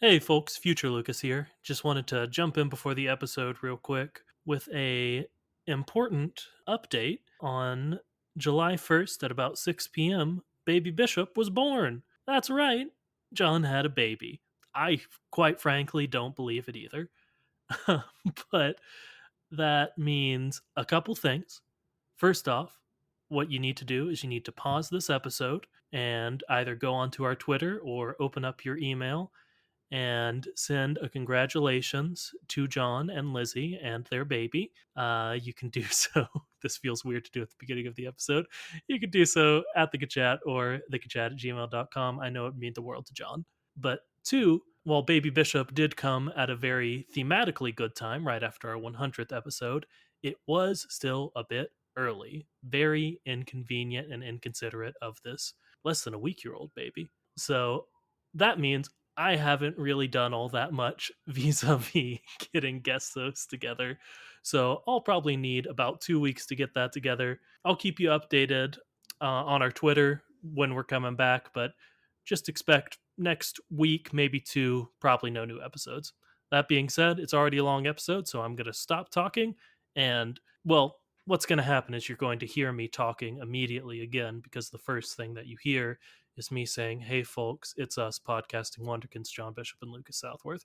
Hey folks, Future Lucas here. Just wanted to jump in before the episode real quick with a important update on July 1st at about 6 p.m. Baby Bishop was born. That's right. John had a baby. I quite frankly don't believe it either. But that means a couple things. First off, what you need to do is you need to pause this episode and either go onto our Twitter or open up your email and send a congratulations to John and Lizzie and their baby. You can do so. This feels weird to do at the beginning of the episode. You can do so at the Kachat or thekachat@gmail.com. I know it means the world to John. But two, while Baby Bishop did come at a very thematically good time right after our 100th episode, it was still a bit early. Very inconvenient and inconsiderate of this less than a week-year-old baby. So that means I haven't really done all that much vis-a-vis getting guest hosts together. So I'll probably need about 2 weeks to get that together. I'll keep you updated on our Twitter when we're coming back, but just expect next week, maybe two, probably no new episodes. That being said, it's already a long episode, so I'm going to stop talking. And, well, what's going to happen is you're going to hear me talking immediately again, because the first thing that you hear is me saying, "Hey, folks, it's us, podcasting Wonderkins, John Bishop and Lucas Southworth."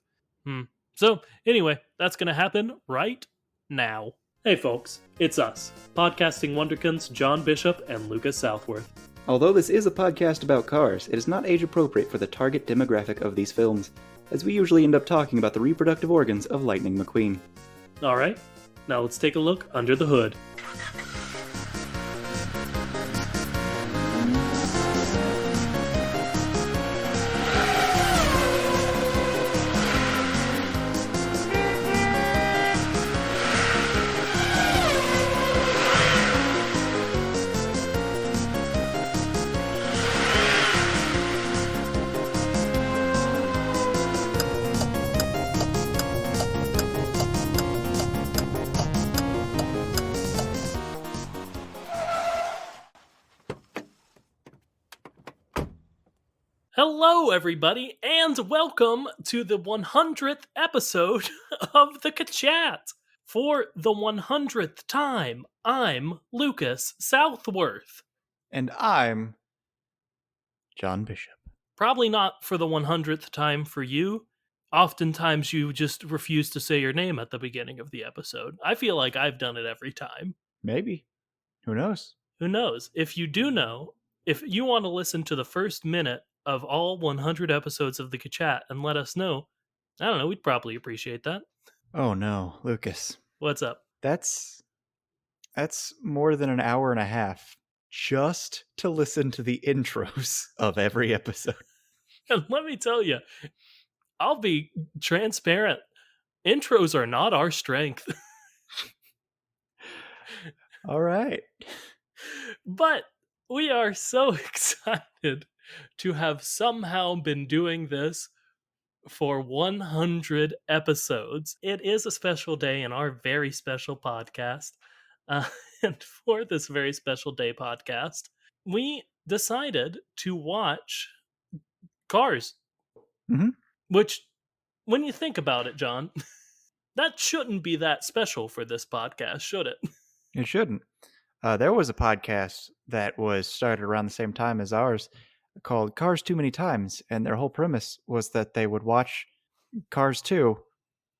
So, anyway, that's going to happen right now. Hey, folks, it's us, podcasting Wonderkins, John Bishop and Lucas Southworth. Although this is a podcast about cars, it is not age appropriate for the target demographic of these films, as we usually end up talking about the reproductive organs of Lightning McQueen. All right, now let's take a look under the hood. Hello, everybody, and welcome to the 100th episode of the Kachat. For the 100th time, I'm Lucas Southworth. And I'm John Bishop. Probably not for the 100th time for you. Oftentimes you just refuse to say your name at the beginning of the episode. I feel like I've done it every time. Maybe. Who knows? Who knows? If you do know, if you want to listen to the first minute of all 100 episodes of the Kachat and let us know, I don't know, we'd probably appreciate that. Oh no, Lucas. What's up? That's more than an hour and a half just to listen to the intros of every episode. And let me tell you, I'll be transparent. Intros are not our strength. All right. But we are so excited to have somehow been doing this for 100 episodes. It is a special day in our very special podcast. And for this very special day podcast, we decided to watch Cars. Mhm. Which, when you think about it, John, that shouldn't be that special for this podcast, should it? It shouldn't. There was a podcast that was started around the same time as ours called Cars Too Many Times, and their whole premise was that they would watch Cars 2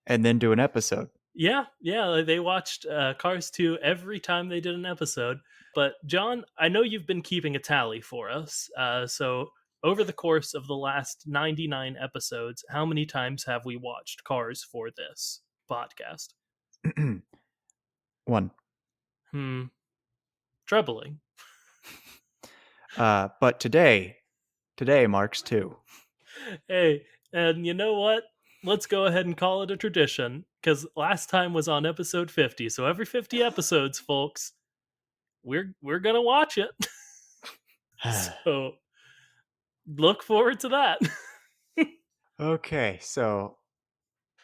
and then do an episode. Yeah, they watched Cars 2 every time they did an episode. But John, I know you've been keeping a tally for us. So over the course of the last 99 episodes, how many times have we watched Cars for this podcast? 1. Troubling. But today marks 2. Hey, and you know what? Let's go ahead and call it a tradition, because last time was on episode 50. So every 50 episodes, folks, we're gonna watch it. So look forward to that. Okay, so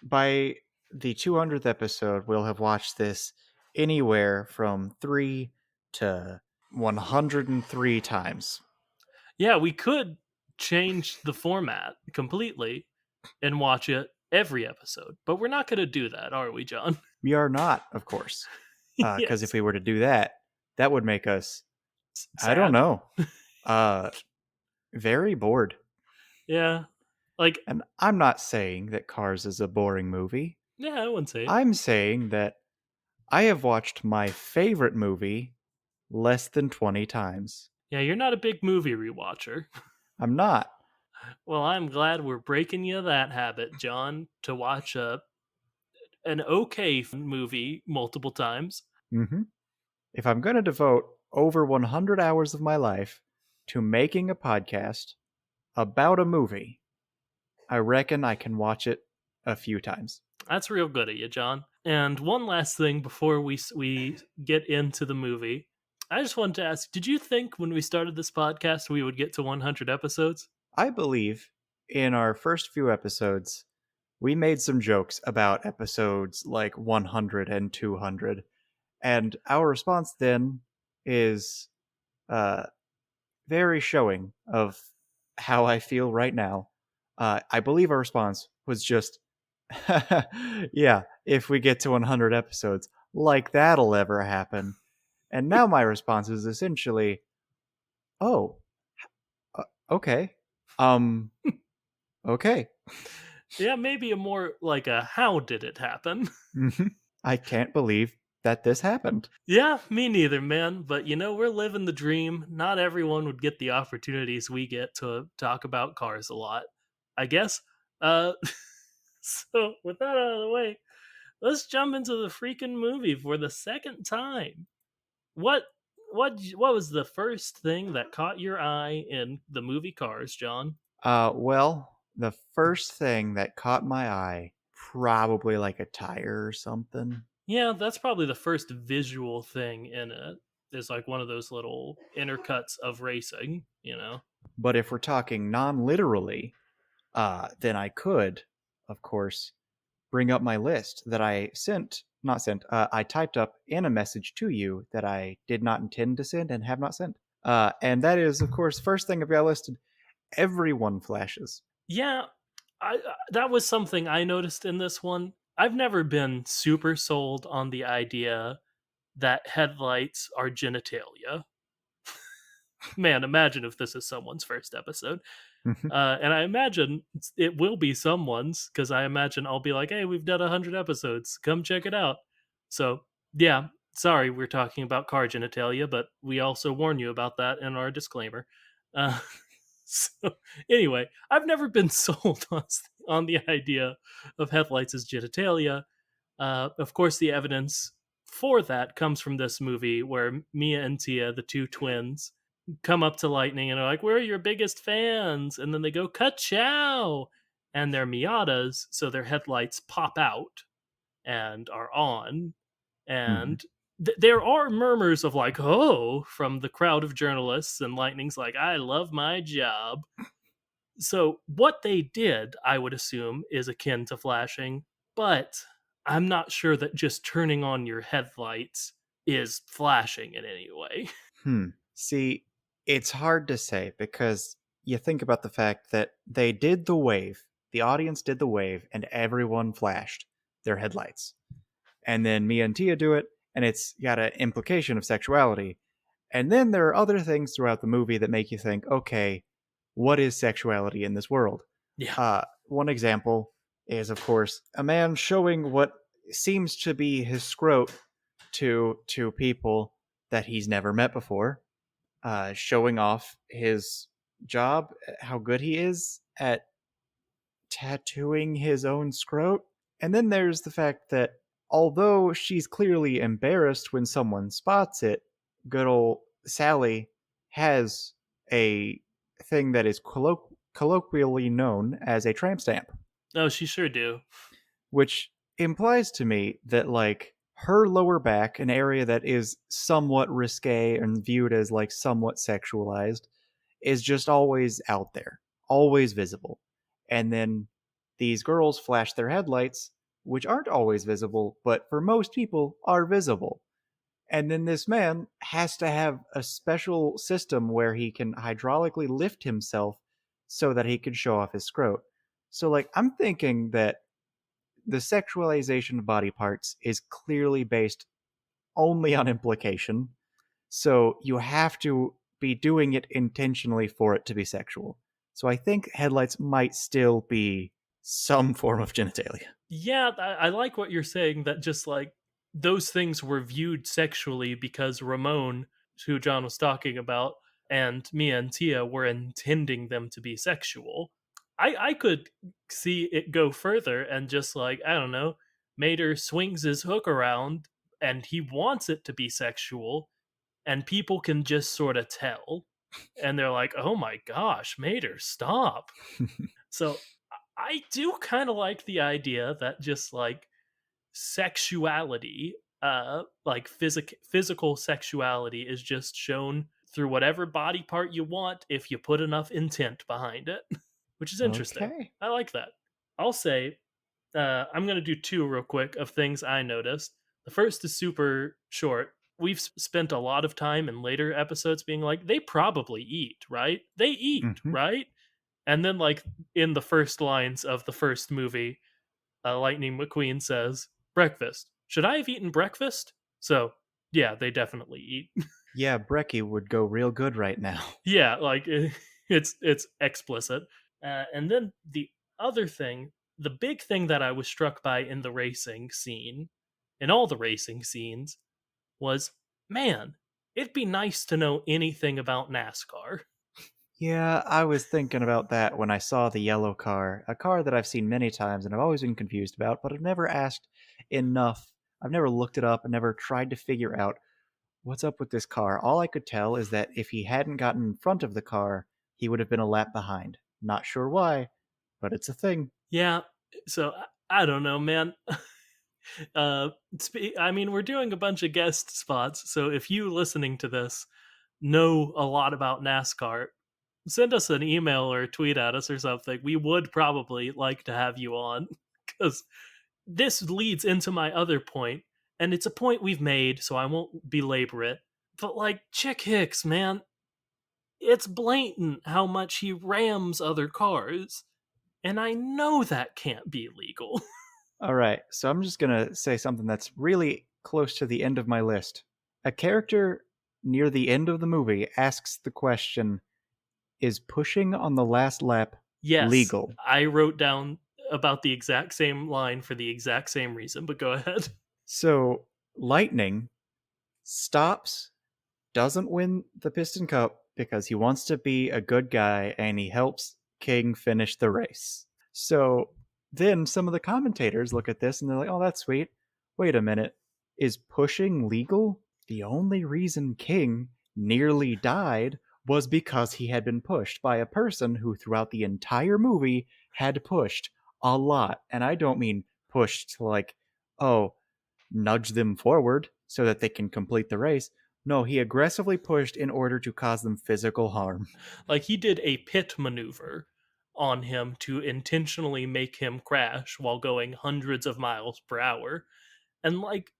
by the 200th episode, we'll have watched this anywhere from 3 to 103 times. Yeah, we could change the format completely and watch it every episode. But we're not going to do that, are we, John? We are not, of course, because if Yes. we were to do that, that would make us, I don't Sad. know, uh, very bored. Yeah. Like, And I'm not saying that Cars is a boring movie. yeah, I wouldn't say it. I'm saying that I have watched my favorite movie less than 20 times. Yeah, you're not a big movie rewatcher. I'm not. Well, I'm glad we're breaking you that habit, John, to watch an okay movie multiple times. hmm If I'm going to devote over 100 hours of my life to making a podcast about a movie, I reckon I can watch it a few times. That's real good of you, John. And one last thing before we get into the movie, I just wanted to ask: did you think when we started this podcast we would get to 100 episodes? I believe in our first few episodes, we made some jokes about episodes like 100 and 200, and our response then is uh, very showing of how I feel right now. I believe our response was just, yeah, if we get to 100 episodes, like that'll ever happen. And now my response is essentially, oh, okay. Um, okay. Yeah, maybe a more like a how did it happen? Mhm. I can't believe that this happened. Yeah, me neither, man. But we're living the dream. Not everyone would get the opportunities we get to talk about cars a lot, I guess. Uh, so with that out of the way, let's jump into the freaking movie for the second time. What what was the first thing that caught your eye in the movie Cars, John? Well, the first thing that caught my eye, probably like a tire or something. Yeah, that's probably the first visual thing in it. Is like one of those little intercuts of racing. But if we're talking non-literally, then I could, of course, bring up my list that I sent, not sent, I typed up in a message to you that I did not intend to send and have not sent. And that is, of course, first thing I've got listed. Everyone flashes. Yeah, that was something I noticed in this one. I've never been super sold on the idea that headlights are genitalia. Man, imagine if this is someone's first episode. And I imagine it will be someone's because I imagine I'll be like, "Hey, we've done 100 episodes. Come check it out." So yeah, sorry, we're talking about car genitalia, but we also warn you about that in our disclaimer. Uh, so anyway, I've never been sold on the idea of headlights as genitalia. Of course, the evidence for that comes from this movie where Mia and Tia, the two twins, come up to Lightning and are like, "We're your biggest fans." And then they go, "Ka-chow!" And they're Miatas, so their headlights pop out and are on. Mhm. And there are murmurs of, like, "Oh," from the crowd of journalists. And Lightning's like, "I love my job." So what they did, I would assume, is akin to flashing, but I'm not sure that just turning on your headlights is flashing in any way. See, it's hard to say because you think about the fact that they did the wave, the audience did the wave, and everyone flashed their headlights. And then Mia and Tia do it, and it's got an implication of sexuality. And then there are other things throughout the movie that make you think, okay, what is sexuality in this world? Yeah. One example is, of course, a man showing what seems to be his scrot to people that he's never met before, showing off his job, how good he is at tattooing his own scrot. And then there's the fact that although she's clearly embarrassed when someone spots it, good old Sally has a thing that is colloquially known as a tramp stamp, Oh, she sure do. which implies to me that, like, her lower back, an area that is somewhat risque and viewed as like somewhat sexualized, is just always out there, always visible. And then these girls flash their headlights, which aren't always visible, but for most people are visible. And then this man has to have a special system where he can hydraulically lift himself so that he can show off his scrot. So, like, I'm thinking that the sexualization of body parts is clearly based only on implication. So, you have to be doing it intentionally for it to be sexual. So, I think headlights might still be some form of genitalia. Yeah, I like what you're saying that just like those things were viewed sexually because Ramon, who John was talking about, and Mia and Tia were intending them to be sexual. I could see it go further and just like, I don't know, Mater swings his hook around and he wants it to be sexual, and people can just sort of tell. And they're like, oh my gosh, Mater, stop. So I do kind of like the idea that just like sexuality, like physical sexuality is just shown through whatever body part you want if you put enough intent behind it, which is interesting. Okay. I like that. I'll say I'm going to do two real quick of things I noticed. The first is super short. We've spent a lot of time in later episodes being like, they probably eat, right? They eat, Hmm. right? And then, like, in the first lines of the first movie, Lightning McQueen says, breakfast. Should I have eaten breakfast? So, yeah, they definitely eat. Yeah, Brekkie would go real good right now. Yeah, like, it's explicit. And then the other thing, the big thing that I was struck by in the racing scene, in all the racing scenes, was, man, it'd be nice to know anything about NASCAR. Yeah, I was thinking about that when I saw the yellow car, a car that I've seen many times and I've always been confused about, but I've never asked enough. I've never looked it up and never tried to figure out what's up with this car. All I could tell is that if he hadn't gotten in front of the car, he would have been a lap behind. Not sure why, but it's a thing. Yeah, so I don't know, man. uh I mean, we're doing a bunch of guest spots, so if you listening to this know a lot about NASCAR, send us an email or tweet at us or something. We would probably like to have you on because this leads into my other point, and it's a point we've made, so I won't belabor it. But like Chick Hicks, man, it's blatant how much he rams other cars, and I know that can't be legal. All right, so I'm just going to say something that's really close to the end of my list. A character near the end of the movie asks the question, is pushing on the last lap Yes, legal? I wrote down about the exact same line for the exact same reason, but go ahead. So, Lightning stops, doesn't win the Piston Cup because he wants to be a good guy and he helps King finish the race. So, then some of the commentators look at this and they're like, oh, that's sweet. Wait a minute. Is pushing legal? The only reason King nearly died was because he had been pushed by a person who, throughout the entire movie, had pushed a lot. And I don't mean pushed to like, oh, nudge them forward so that they can complete the race. No, he aggressively pushed in order to cause them physical harm. Like he did a pit maneuver on him to intentionally make him crash while going hundreds of miles per hour. And like,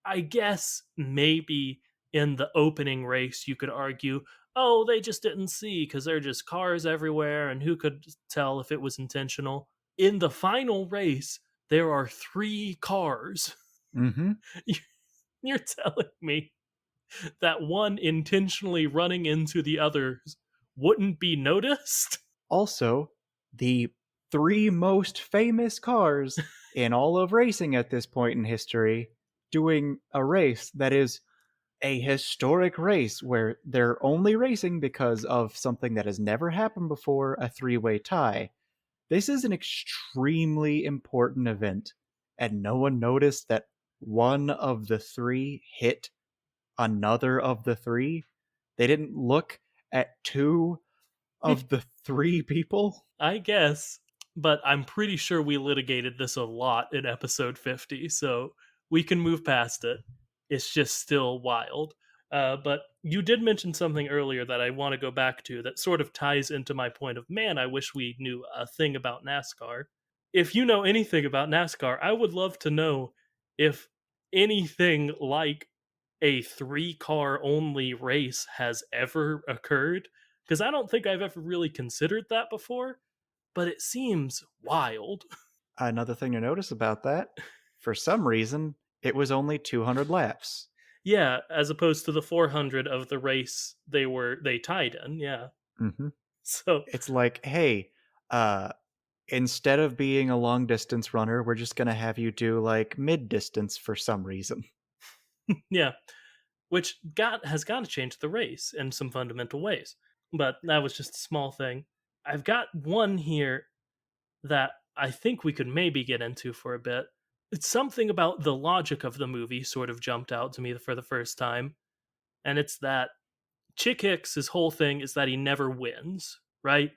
I guess maybe in the opening race you could argue, oh, they just didn't see because there are just cars everywhere and who could tell if it was intentional. In the final race, there are three cars. Mm-hmm. You're telling me that one intentionally running into the others wouldn't be noticed? Also, the three most famous cars in all of racing at this point in history doing a race that is a historic race where they're only racing because of something that has never happened before, a three-way tie. This is an extremely important event, and no one noticed that one of the three hit another of the three. They didn't look at two of the three people. I guess, but I'm pretty sure we litigated this a lot in episode 50, so we can move past it. It's just still wild. But you did mention something earlier that I want to go back to that sort of ties into my point of, man, I wish we knew a thing about NASCAR. If you know anything about NASCAR, I would love to know if anything like a three car only race has ever occurred, because I don't think I've ever really considered that before. but it seems wild. Another thing to notice about that, for some reason, it was only 200 laps. Yeah, as opposed to the 400 of the race they tied in. Yeah. Hmm. So, It's like, hey, uh, instead of being a long distance runner, we're just going to have you do like mid distance for some reason. yeah, which got has got to change the race in some fundamental ways. But that was just a small thing. I've got one here that I think we could maybe get into for a bit. It's something about the logic of the movie sort of jumped out to me for the first time, and it's that Chick Hicks' whole thing is that he never wins, right?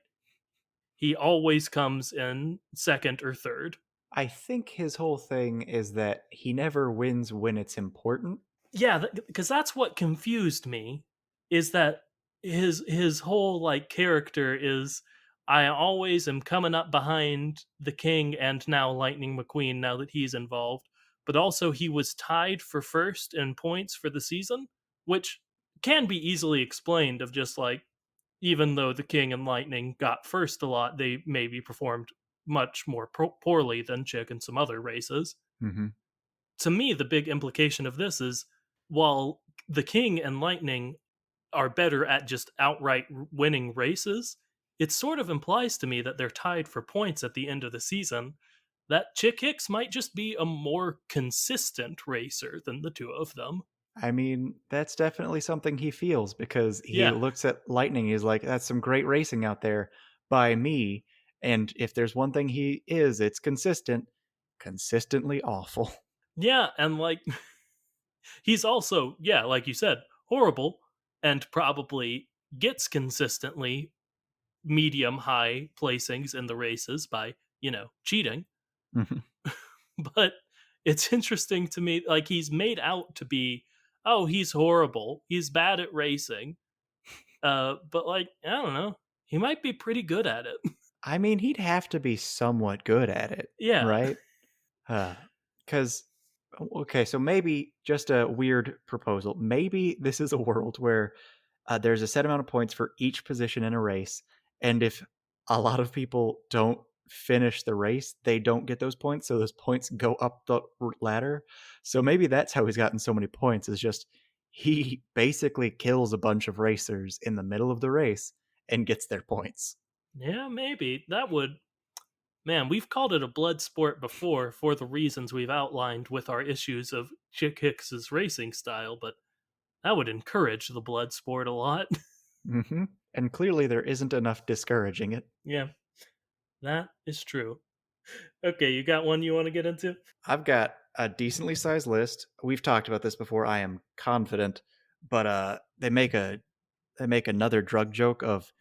He always comes in second or third. I think his whole thing is that he never wins when it's important. Yeah, because that's what confused me is that his whole like character is I always am coming up behind the king and now Lightning McQueen now that he's involved, but also he was tied for first in points for the season, which can be easily explained of just like even though the king and Lightning got first a lot, they maybe performed much more poorly than Chick and some other races. Hmm. To me, the big implication of this is while the king and Lightning are better at just outright winning races, it sort of implies to me that they're tied for points at the end of the season. That Chick Hicks might just be a more consistent racer than the two of them. I mean, that's definitely something he feels because he Yeah. looks at Lightning. He's like, that's some great racing out there by me. And if there's one thing he is, it's consistent, consistently awful. Yeah. And like, he's also, yeah, like you said, horrible and probably gets consistently medium high placings in the races by, cheating. Mhm. But it's interesting to me, like, he's made out to be, oh, he's horrible. He's bad at racing. But, like, I don't know. He might be pretty good at it. I mean, he'd have to be somewhat good at it, Yeah. right? Because, okay, so maybe just a weird proposal. Maybe this is a world where there's a set amount of points for each position in a race, and if a lot of people don't finish the race, they don't get those points, so those points go up the ladder. So maybe that's how he's gotten so many points, is just he basically kills a bunch of racers in the middle of the race and gets their points. Yeah, maybe. That would. Man, we've called it a blood sport before for the reasons we've outlined with our issues of Chick Hicks's racing style, but that would encourage the blood sport a lot. Hmm. And clearly there isn't enough discouraging it. Yeah, that is true. Okay, you got one you want to get into? I've got a decently sized list. We've talked about this before. I am confident, but they make another drug joke of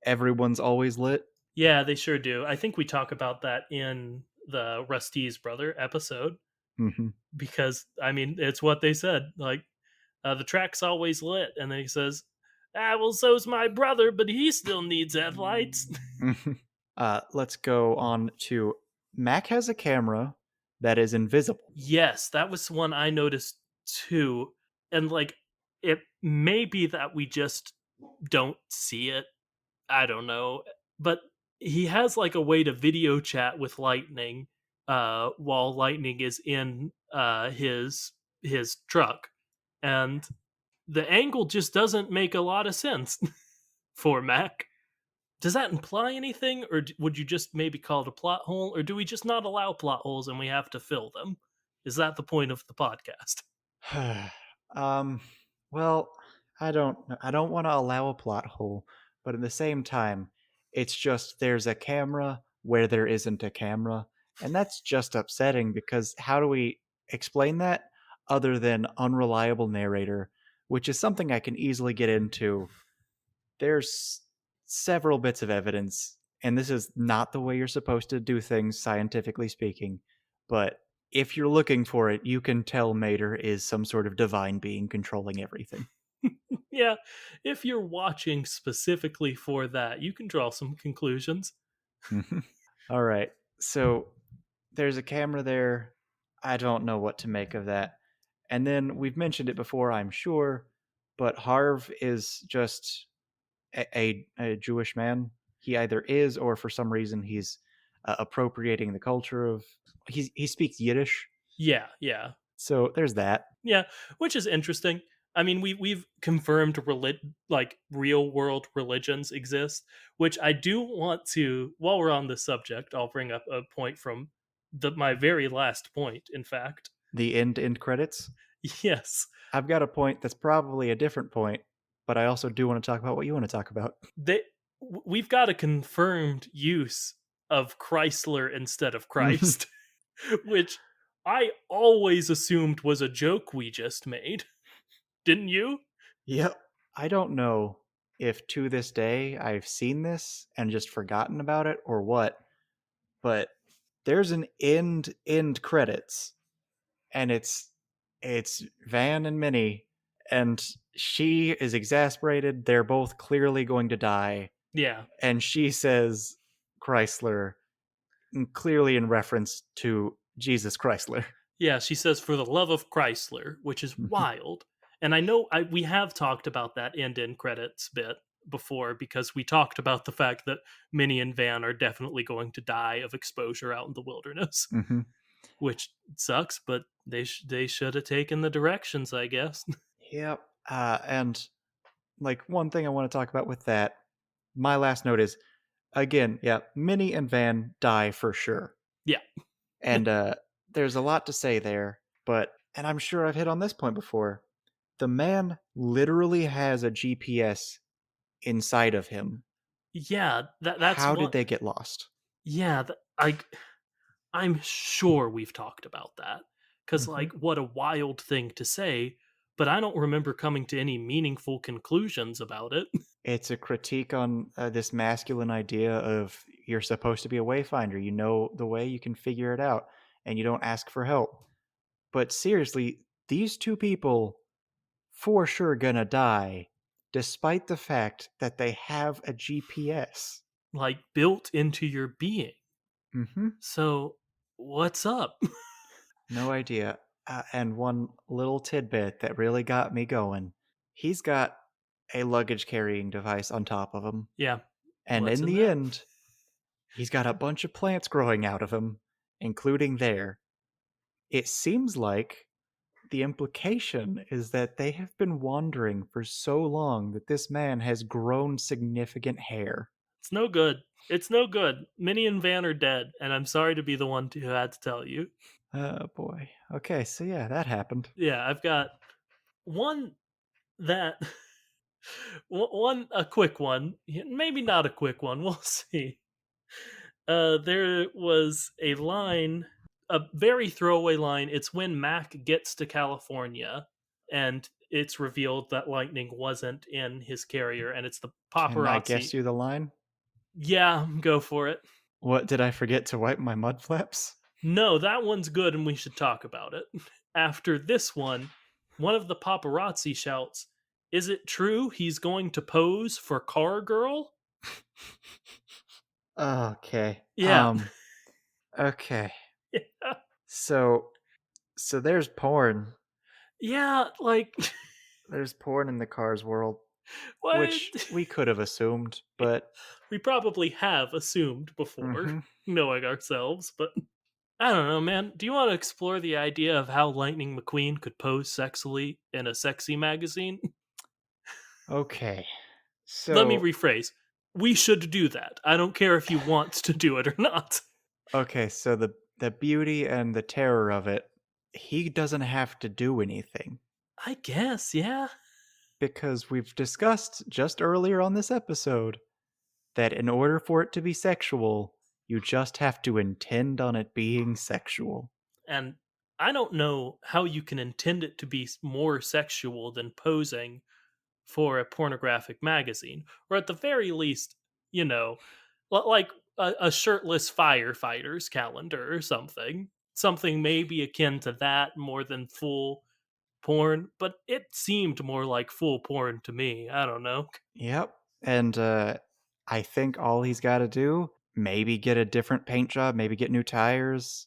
everyone's always lit. Yeah, they sure do. I think we talk about that in the Rusty's brother episode Hmm. because I mean it's what they said. Like the track's always lit, and then he says, "Ah, well, so's my brother, but he still needs headlights." Let's go on to Mac has a camera that is invisible. Yes, that was one I noticed too, and like it may be that we just don't see it. I don't know, but he has like a way to video chat with Lightning while Lightning is in his truck, and the angle just doesn't make a lot of sense for Mac. Does that imply anything, or would you just maybe call it a plot hole, or do we just not allow plot holes and we have to fill them? Is that the point of the podcast? um, well, I don't want to allow a plot hole, but at the same time, it's just there's a camera where there isn't a camera, and that's just upsetting because how do we explain that other than unreliable narrator, which is something I can easily get into. There's several bits of evidence, and this is not the way you're supposed to do things scientifically speaking, but if you're looking for it, you can tell Mater is some sort of divine being controlling everything. Yeah, if you're watching specifically for that, you can draw some conclusions. Mhm. All right. So there's a camera there. I don't know what to make of that. And then we've mentioned it before, I'm sure, but Harv is just a Jewish man. he either is or for some reason he's appropriating the culture of. He speaks Yiddish, Yeah, yeah. so there's that. Yeah, which is interesting. I mean, we've confirmed like real world religions exist, which I do want to. While we're on this subject, I'll bring up a point from my very last point. In fact, The end credits. yes, I've got a point that's probably a different point, but I also do want to talk about what you want to talk about. they we've got a confirmed use of Chrysler instead of Christ, which I always assumed was a joke we just made. Didn't you? Yep. I don't know if to this day I've seen this and just forgotten about it or what, but there's an end credits and it's Van and Minnie and she is exasperated. They're both clearly going to die Yeah. and she says Chrysler clearly in reference to Jesus Chrysler. Yeah, she says for the love of Chrysler, which is wild. And I know we have talked about that end credits bit before because we talked about the fact that Minnie and Van are definitely going to die of exposure out in the wilderness, Mm-hmm. which sucks, but they should have taken the directions, I guess. Yep. And like one thing I want to talk about with that, my last note is again, yeah, Minnie and Van die for sure. Yeah. And there's a lot to say there, but and I'm sure I've hit on this point before. The man literally has a GPS inside of him. Yeah, that's How did what they get lost? yeah, I'm sure we've talked about that. Cuz Hmm. like what a wild thing to say, but I don't remember coming to any meaningful conclusions about it. It's a critique on this masculine idea of you're supposed to be a wayfinder. You know the way, you can figure it out, and you don't ask for help. But seriously, these two people for sure gonna die, despite the fact that they have a GPS. Like built into your being. Mm-hmm. So, what's up? No idea. And one little tidbit that really got me going. He's got a luggage carrying device on top of him. Yeah. And What's in in the that? end, he's got a bunch of plants growing out of him, including there. It seems like the implication is that they have been wandering for so long that this man has grown significant hair. It's no good. It's no good. Minnie and Van are dead, and I'm sorry to be the one who had to tell you. Oh boy. Okay, so yeah, that happened. Yeah, I've got one that one a quick one, maybe not a quick one. We'll see. There was a line, a very throwaway line. It's when Mac gets to California, and it's revealed that lightning wasn't in his carrier, and it's the Can I guess paparazzi. you the line? Yeah, go for it. What did I forget to wipe my mud flaps? No, that one's good, and we should talk about it. After this one of the paparazzi shouts, "Is it true he's going to pose for Car Girl?" Okay. Yeah. Okay. So there's porn. Yeah, like There's porn in the Cars world, what? which we could have assumed, but We probably have assumed before, mhm. knowing ourselves, but I don't know, man. Do you want to explore the idea of how Lightning McQueen could pose sexily in a sexy magazine? Okay. Let me So rephrase. We should do that. I don't care if he wants to do it or not. okay, so the beauty and the terror of it, he doesn't have to do anything I guess, yeah. because we've discussed just earlier on this episode that in order for it to be sexual, you just have to intend on it being sexual. And I don't know how you can intend it to be more sexual than posing for a pornographic magazine, or at the very least, you know, like a shirtless firefighters calendar or something. Something maybe akin to that more than full porn, but it seemed more like full porn to me. I don't know. Yep. And I think all he's got to do, maybe get a different paint job, maybe get new tires.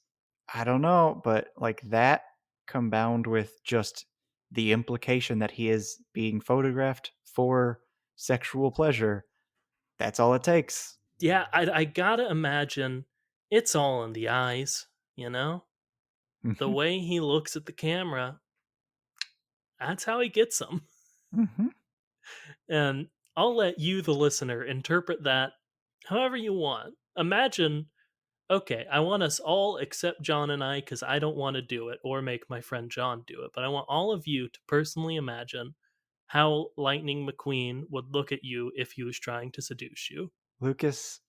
I don't know, but like that combined with just the implication that he is being photographed for sexual pleasure, that's all it takes. Yeah, I gotta imagine it's all in the eyes, you know? The Mhm, way he looks at the camera, that's how he gets them. mhm. And I'll let you, the listener, interpret that however you want. Imagine, okay, I want us all except John and I because I don't want to do it or make my friend John do it, but I want all of you to personally imagine how Lightning McQueen would look at you if he was trying to seduce you Lucas,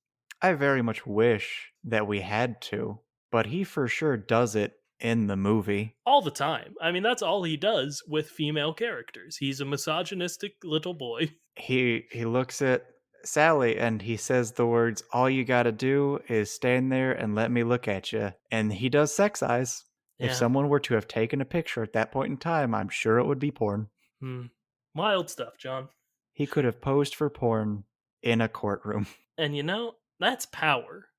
I very much wish that we had to, but he for sure does it in the movie. all the time. I mean, that's all he does with female characters. He's a misogynistic little boy. He looks at Sally and he says the words, "All you gotta do is stand there and let me look at you." And he does sex eyes. If Yeah. someone were to have taken a picture at that point in time, I'm sure it would be porn. Hmm. Wild stuff, John. He could have posed for porn in a courtroom. And that's power.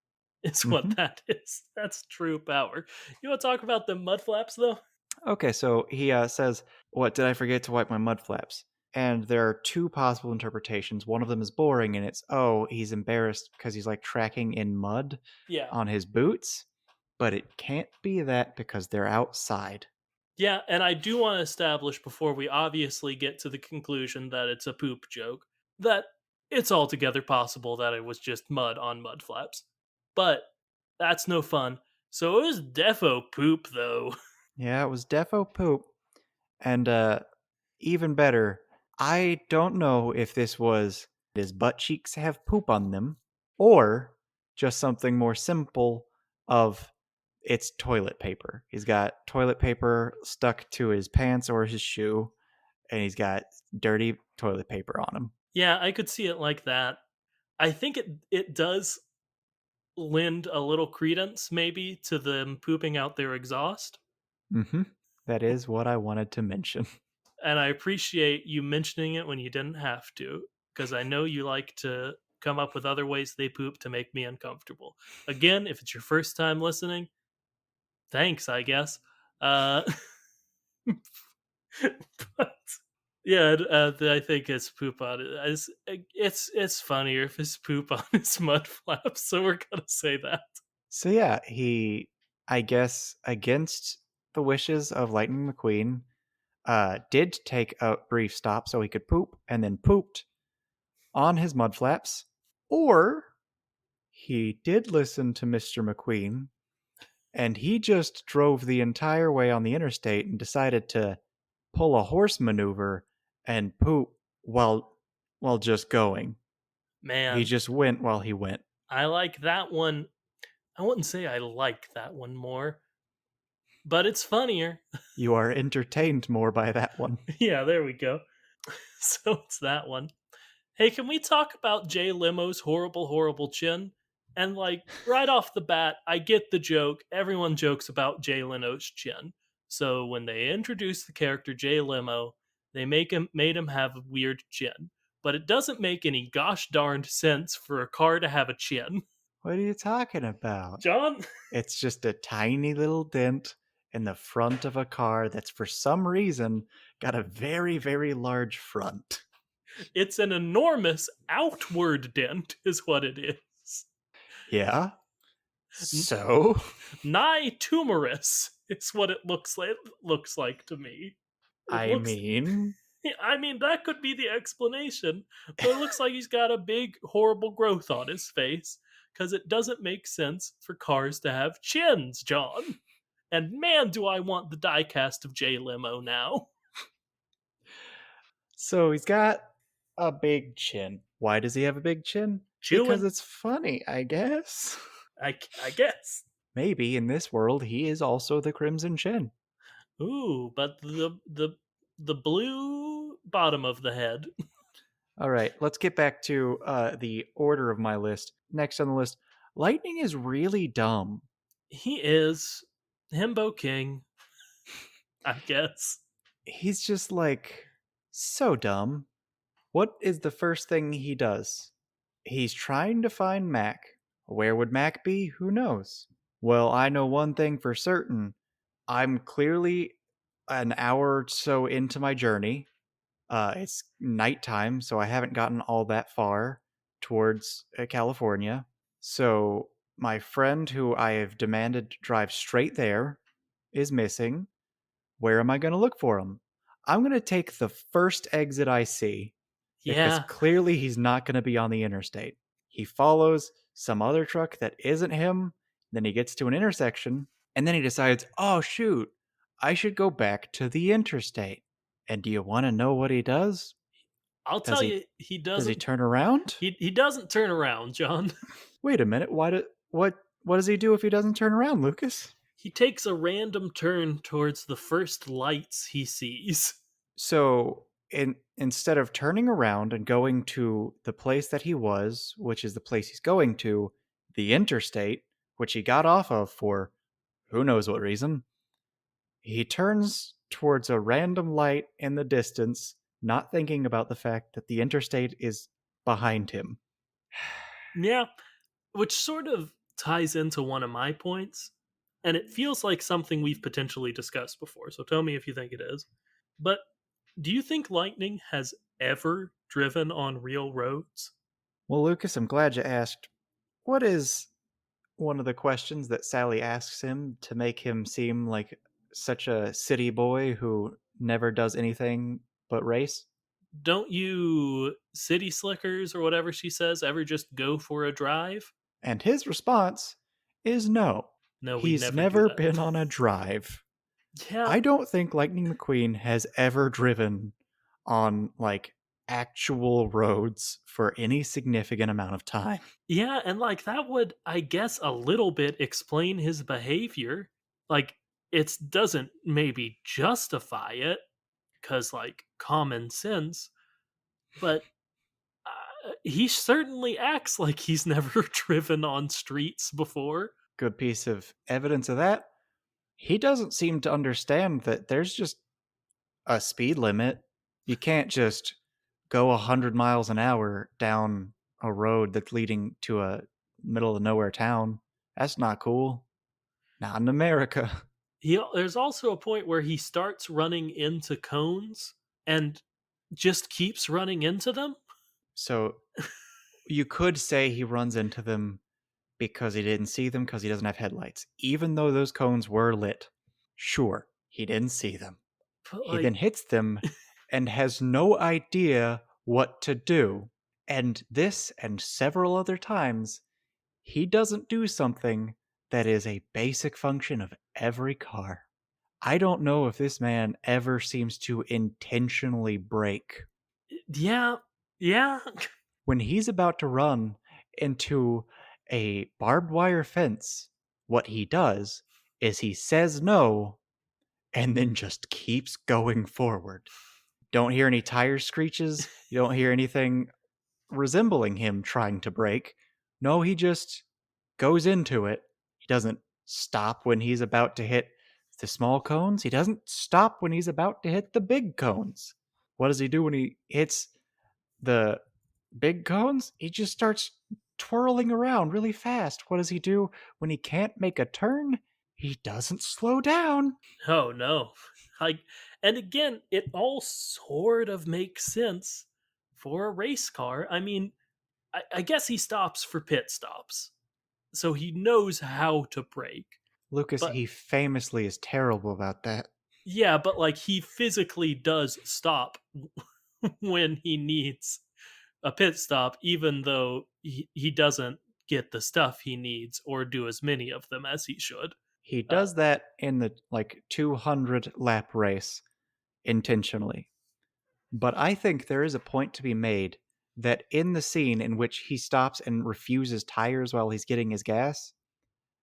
Is what Mhm. that is. That's true power. You want to talk about the mud flaps though? Okay, so he says, "What did I forget to wipe my mud flaps?" And there are two possible interpretations. One of them is boring, and it's, oh, he's embarrassed because he's like tracking in mud Yeah. on his boots. But it can't be that because they're outside. Yeah, and I do want to establish before we obviously get to the conclusion that it's a poop joke that it's altogether possible that it was just mud on mud flaps. But that's no fun. So it was defo poop though. Yeah, it was defo poop. And even better, I don't know if this was his butt cheeks have poop on them or just something more simple of it's toilet paper. He's got toilet paper stuck to his pants or his shoe, and he's got dirty toilet paper on him. Yeah, I could see it like that. I think it does lend a little credence maybe to them pooping out their exhaust. Mm-hmm. That is what I wanted to mention. And I appreciate you mentioning it when you didn't have to, because I know you like to come up with other ways they poop to make me uncomfortable. Again, if it's your first time listening, thanks, I guess. Uh, but yeah, I think it's poop on it. It's funnier if it's poop on his mud flaps, so we're gonna say that. So yeah, he, I guess, against the wishes of Lightning McQueen, did take a brief stop so he could poop, and then pooped on his mud flaps, or he did listen to Mr. McQueen, and he just drove the entire way on the interstate and decided to pull a horse maneuver and poop while just going. He Man, just went while he went. I like that one. I wouldn't say I like that one more, but it's funnier. You are entertained more by that one. Yeah, there we go. So it's that one. Hey, can we talk about Jay Limo's horrible, horrible chin? And like right off the bat, I get the joke. Everyone jokes about Jay Leno's chin. So when they introduce the character Jay Limo, they made him have a weird chin. But it doesn't make any gosh darned sense for a car to have a chin. What are you talking about? John, It's just a tiny little dent in the front of a car that's for some reason got a very, very large front. it's an enormous outward dent, is what it is. Yeah. N- So, Nigh tumorous is what it looks like to me. It I looks mean, I mean that could be the explanation, but it looks like he's got a big horrible growth on his face cuz it doesn't make sense for cars to have chins, John. And man, do I want the diecast of Jay Limo now. so he's got a big chin. Why does he have a big chin? Because Chewing, it's funny, I guess. I guess. Maybe in this world he is also the Crimson Chin. Ooh, but the blue bottom of the head. All right, let's get back to the order of my list. Next on the list, Lightning is really dumb. He is Himbo King, I guess. He's just like so dumb. What is the first thing he does? He's trying to find Mac. Where would Mac be? Who knows? Well, I know one thing for certain. I'm clearly an hour or so into my journey. It's nighttime, so I haven't gotten all that far. towards California. So my friend who I have demanded to drive straight there is missing. Where am I going to look for him? I'm going to take the first exit I see because Yeah, clearly he's not going to be on the interstate. He follows some other truck that isn't him. Then he gets to an intersection and then he decides, oh, shoot, I should go back to the interstate. And do you want to know what he does? I'll Does tell he you, he does he doesn't. turn around? He doesn't turn around, John. Wait a minute. What does he do if he doesn't turn around, Lucas? He takes a random turn towards the first lights he sees. So instead of turning around and going to the place that he was, which is the place he's going to, the interstate, which he got off of for who knows what reason, he turns towards a random light in the distance, not thinking about the fact that the interstate is behind him. Yeah, which sort of ties into one of my points, and it feels like something we've potentially discussed before. So tell me if you think it is. But do you think lightning has ever driven on real roads? Well, Lucas, I'm glad you asked. What is one of the questions that Sally asks him to make him seem like such a city boy who never does anything but race? Don't you city slickers or whatever she says ever just go for a drive? And his response is no. No, we He's never do never that. been on a drive. Yeah, I don't think Lightning McQueen has ever driven on like actual roads for any significant amount of time. yeah, and like that would, I guess, a little bit explain his behavior. Like, it doesn't maybe justify it because, like, common sense, but he certainly acts like he's never driven on streets before. Good piece of evidence of that. He doesn't seem to understand that there's just a speed limit. You can't just go 100 miles an hour down a road that's leading to a middle of nowhere town. That's not cool. Not in America. There's also a point where he starts running into cones and just keeps running into them. So you could say he runs into them because he didn't see them because he doesn't have headlights, even though those cones were lit. Sure, he didn't see them. But He then like, hits them and has no idea what to do. And this and several other times, he doesn't do something that is a basic function of every car. I don't know if this man ever seems to intentionally brake. yeah, yeah, When he's about to run into a barbed wire fence, what he does is he says no and then just keeps going forward. Don't hear any tire screeches. You don't hear anything resembling him trying to brake. No, he just goes into it. He doesn't stop when he's about to hit the small cones. He doesn't stop when he's about to hit the big cones. What does he do when he hits the big cones? He just starts twirling around really fast. What does he do when he can't make a turn? He doesn't slow down. oh no, like, and again, it all sort of makes sense for a race car. I mean, I guess he stops for pit stops, so he knows how to brake. Lucas, But he famously is terrible about that. yeah, but like he physically does stop when he needs a pit stop, even though he doesn't get the stuff he needs or do as many of them as he should. He Uh, does that in the like 200 lap race intentionally. But I think there is a point to be made that in the scene in which he stops and refuses tires while he's getting his gas,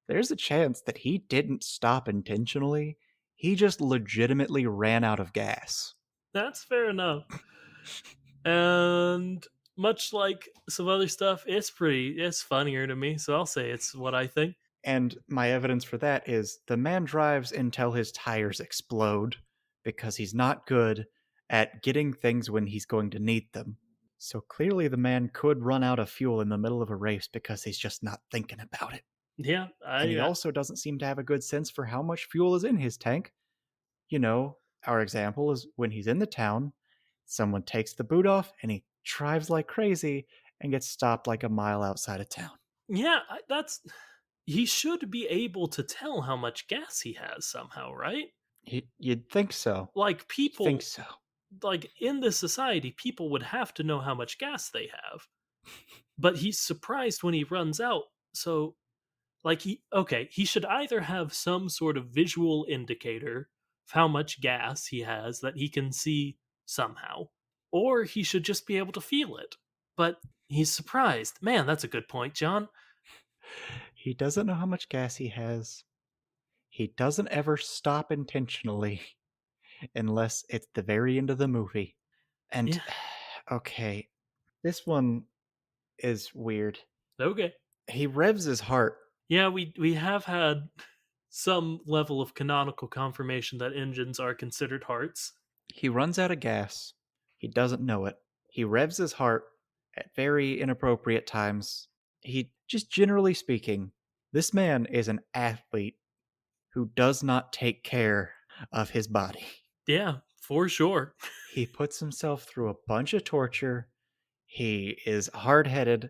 there's a chance that he didn't stop intentionally. He just legitimately ran out of gas. that's fair enough. And much like some other stuff, it's funnier to me, so I'll say it's what I think. And my evidence for that is the man drives until his tires explode because he's not good at getting things when he's going to need them. So clearly, the man could run out of fuel in the middle of a race because he's just not thinking about it. Yeah, And he I also doesn't seem to have a good sense for how much fuel is in his tank. You know, our example is when he's in the town, someone takes the boot off and he drives like crazy, and gets stopped like a mile outside of town. Yeah, that's he should be able to tell how much gas he has somehow, right? You'd think so. Like You'd think people so. like in this society, people would have to know how much gas they have. But he's surprised when he runs out. So like he should either have some sort of visual indicator of how much gas he has that he can see somehow, or he should just be able to feel it. But he's surprised. Man, that's a good point, John. He doesn't know how much gas he has. He doesn't ever stop intentionally unless it's the very end of the movie. And Yeah. okay, this one is weird. Okay. He revs his heart. Yeah, we have had some level of canonical confirmation that engines are considered hearts. He runs out of gas. He doesn't know it. He revs his heart at very inappropriate times. He, just generally speaking, this man is an athlete who does not take care of his body. Yeah, for sure. He puts himself through a bunch of torture. He is hard headed.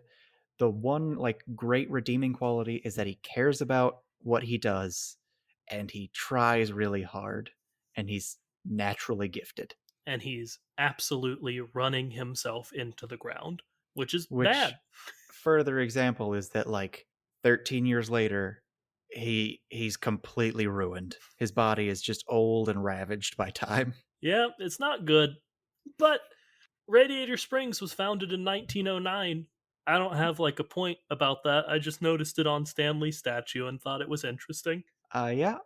The one like great redeeming quality is that he cares about what he does and he tries really hard and he's naturally gifted. And he's absolutely running himself into the ground, which is Which bad. further example is that like 13 years later he's completely ruined. His body is just old and ravaged by time. Yeah, it's not good. But Radiator Springs was founded in 1909. I don't have like a point about that. I just noticed it on Stanley's statue and thought it was interesting. Yeah.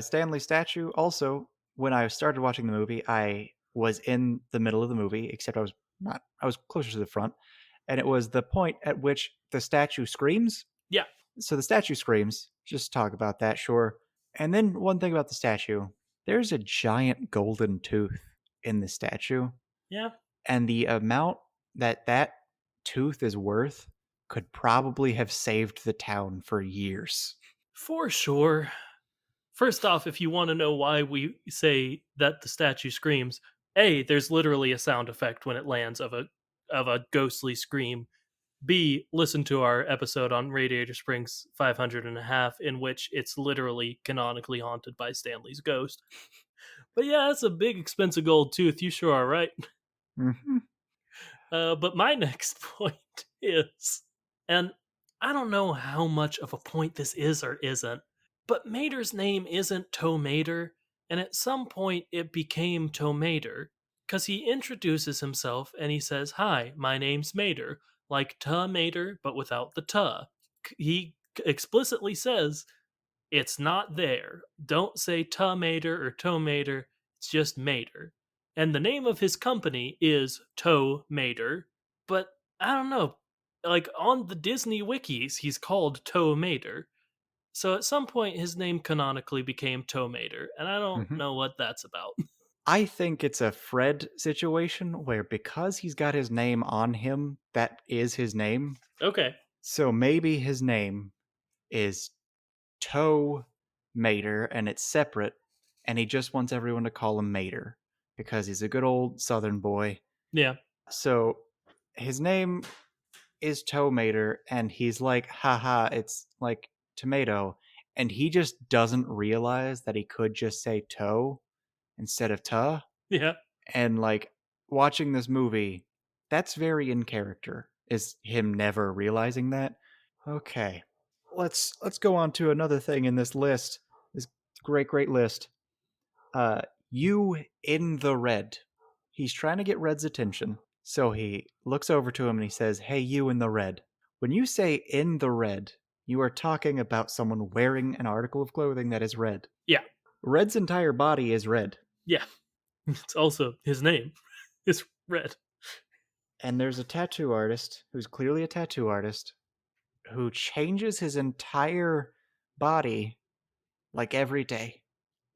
Stanley statue. Also, when I started watching the movie, I was in the middle of the movie, except I was not. I was closer to the front, and it was the point at which the statue screams. Yeah, So the statue screams. Just talk about that, sure. And then one thing about the statue: there's a giant golden tooth in the statue, yeah, and the amount that tooth is worth could probably have saved the town for years. for sure. First off, if you want to know why we say that the statue screams, A, there's literally a sound effect when it lands of a ghostly scream. B, listen to our episode on Radiator Springs 500 and a half, in which it's literally canonically haunted by Stanley's ghost. But yeah, that's a big expensive gold tooth. You sure are right. Hmm. But my next point is, and I don't know how much of a point this is or isn't, but Mater's name isn't Toe Mater, and at some point it became Toe Mater, because he introduces himself and he says, "Hi, my name's Mater," like "tuh Mater," but without the tuh. He explicitly says, it's not there. Don't say "tuh Mater" or "toe Mater." It's just Mater. And the name of his company is Toe Mater, but I don't know. Like on the Disney wikis, he's called Toe Mater. So at some point, his name canonically became Toe Mater, and I don't Hmm. know what that's about. I think it's a Fred situation where because he's got his name on him, that is his name. Okay. So maybe his name is Toe Mater and it's separate, and he just wants everyone to call him Mater because he's a good old Southern boy. Yeah. So his name is Toe Mater, and he's like, haha, it's like tomato. And he just doesn't realize that he could just say toe instead of tuh. Yeah. And like watching this movie, that's very in character. Is him never realizing that? Okay. Let's go on to another thing in this list. This great list. You in the red. He's trying to get Red's attention. So he looks over to him and he says, "Hey, you in the red." When you say in the red, you are talking about someone wearing an article of clothing that is red. Yeah. Red's entire body is red. Yeah. It's also his name is Red. And there's a tattoo artist who's clearly a tattoo artist who changes his entire body like every day.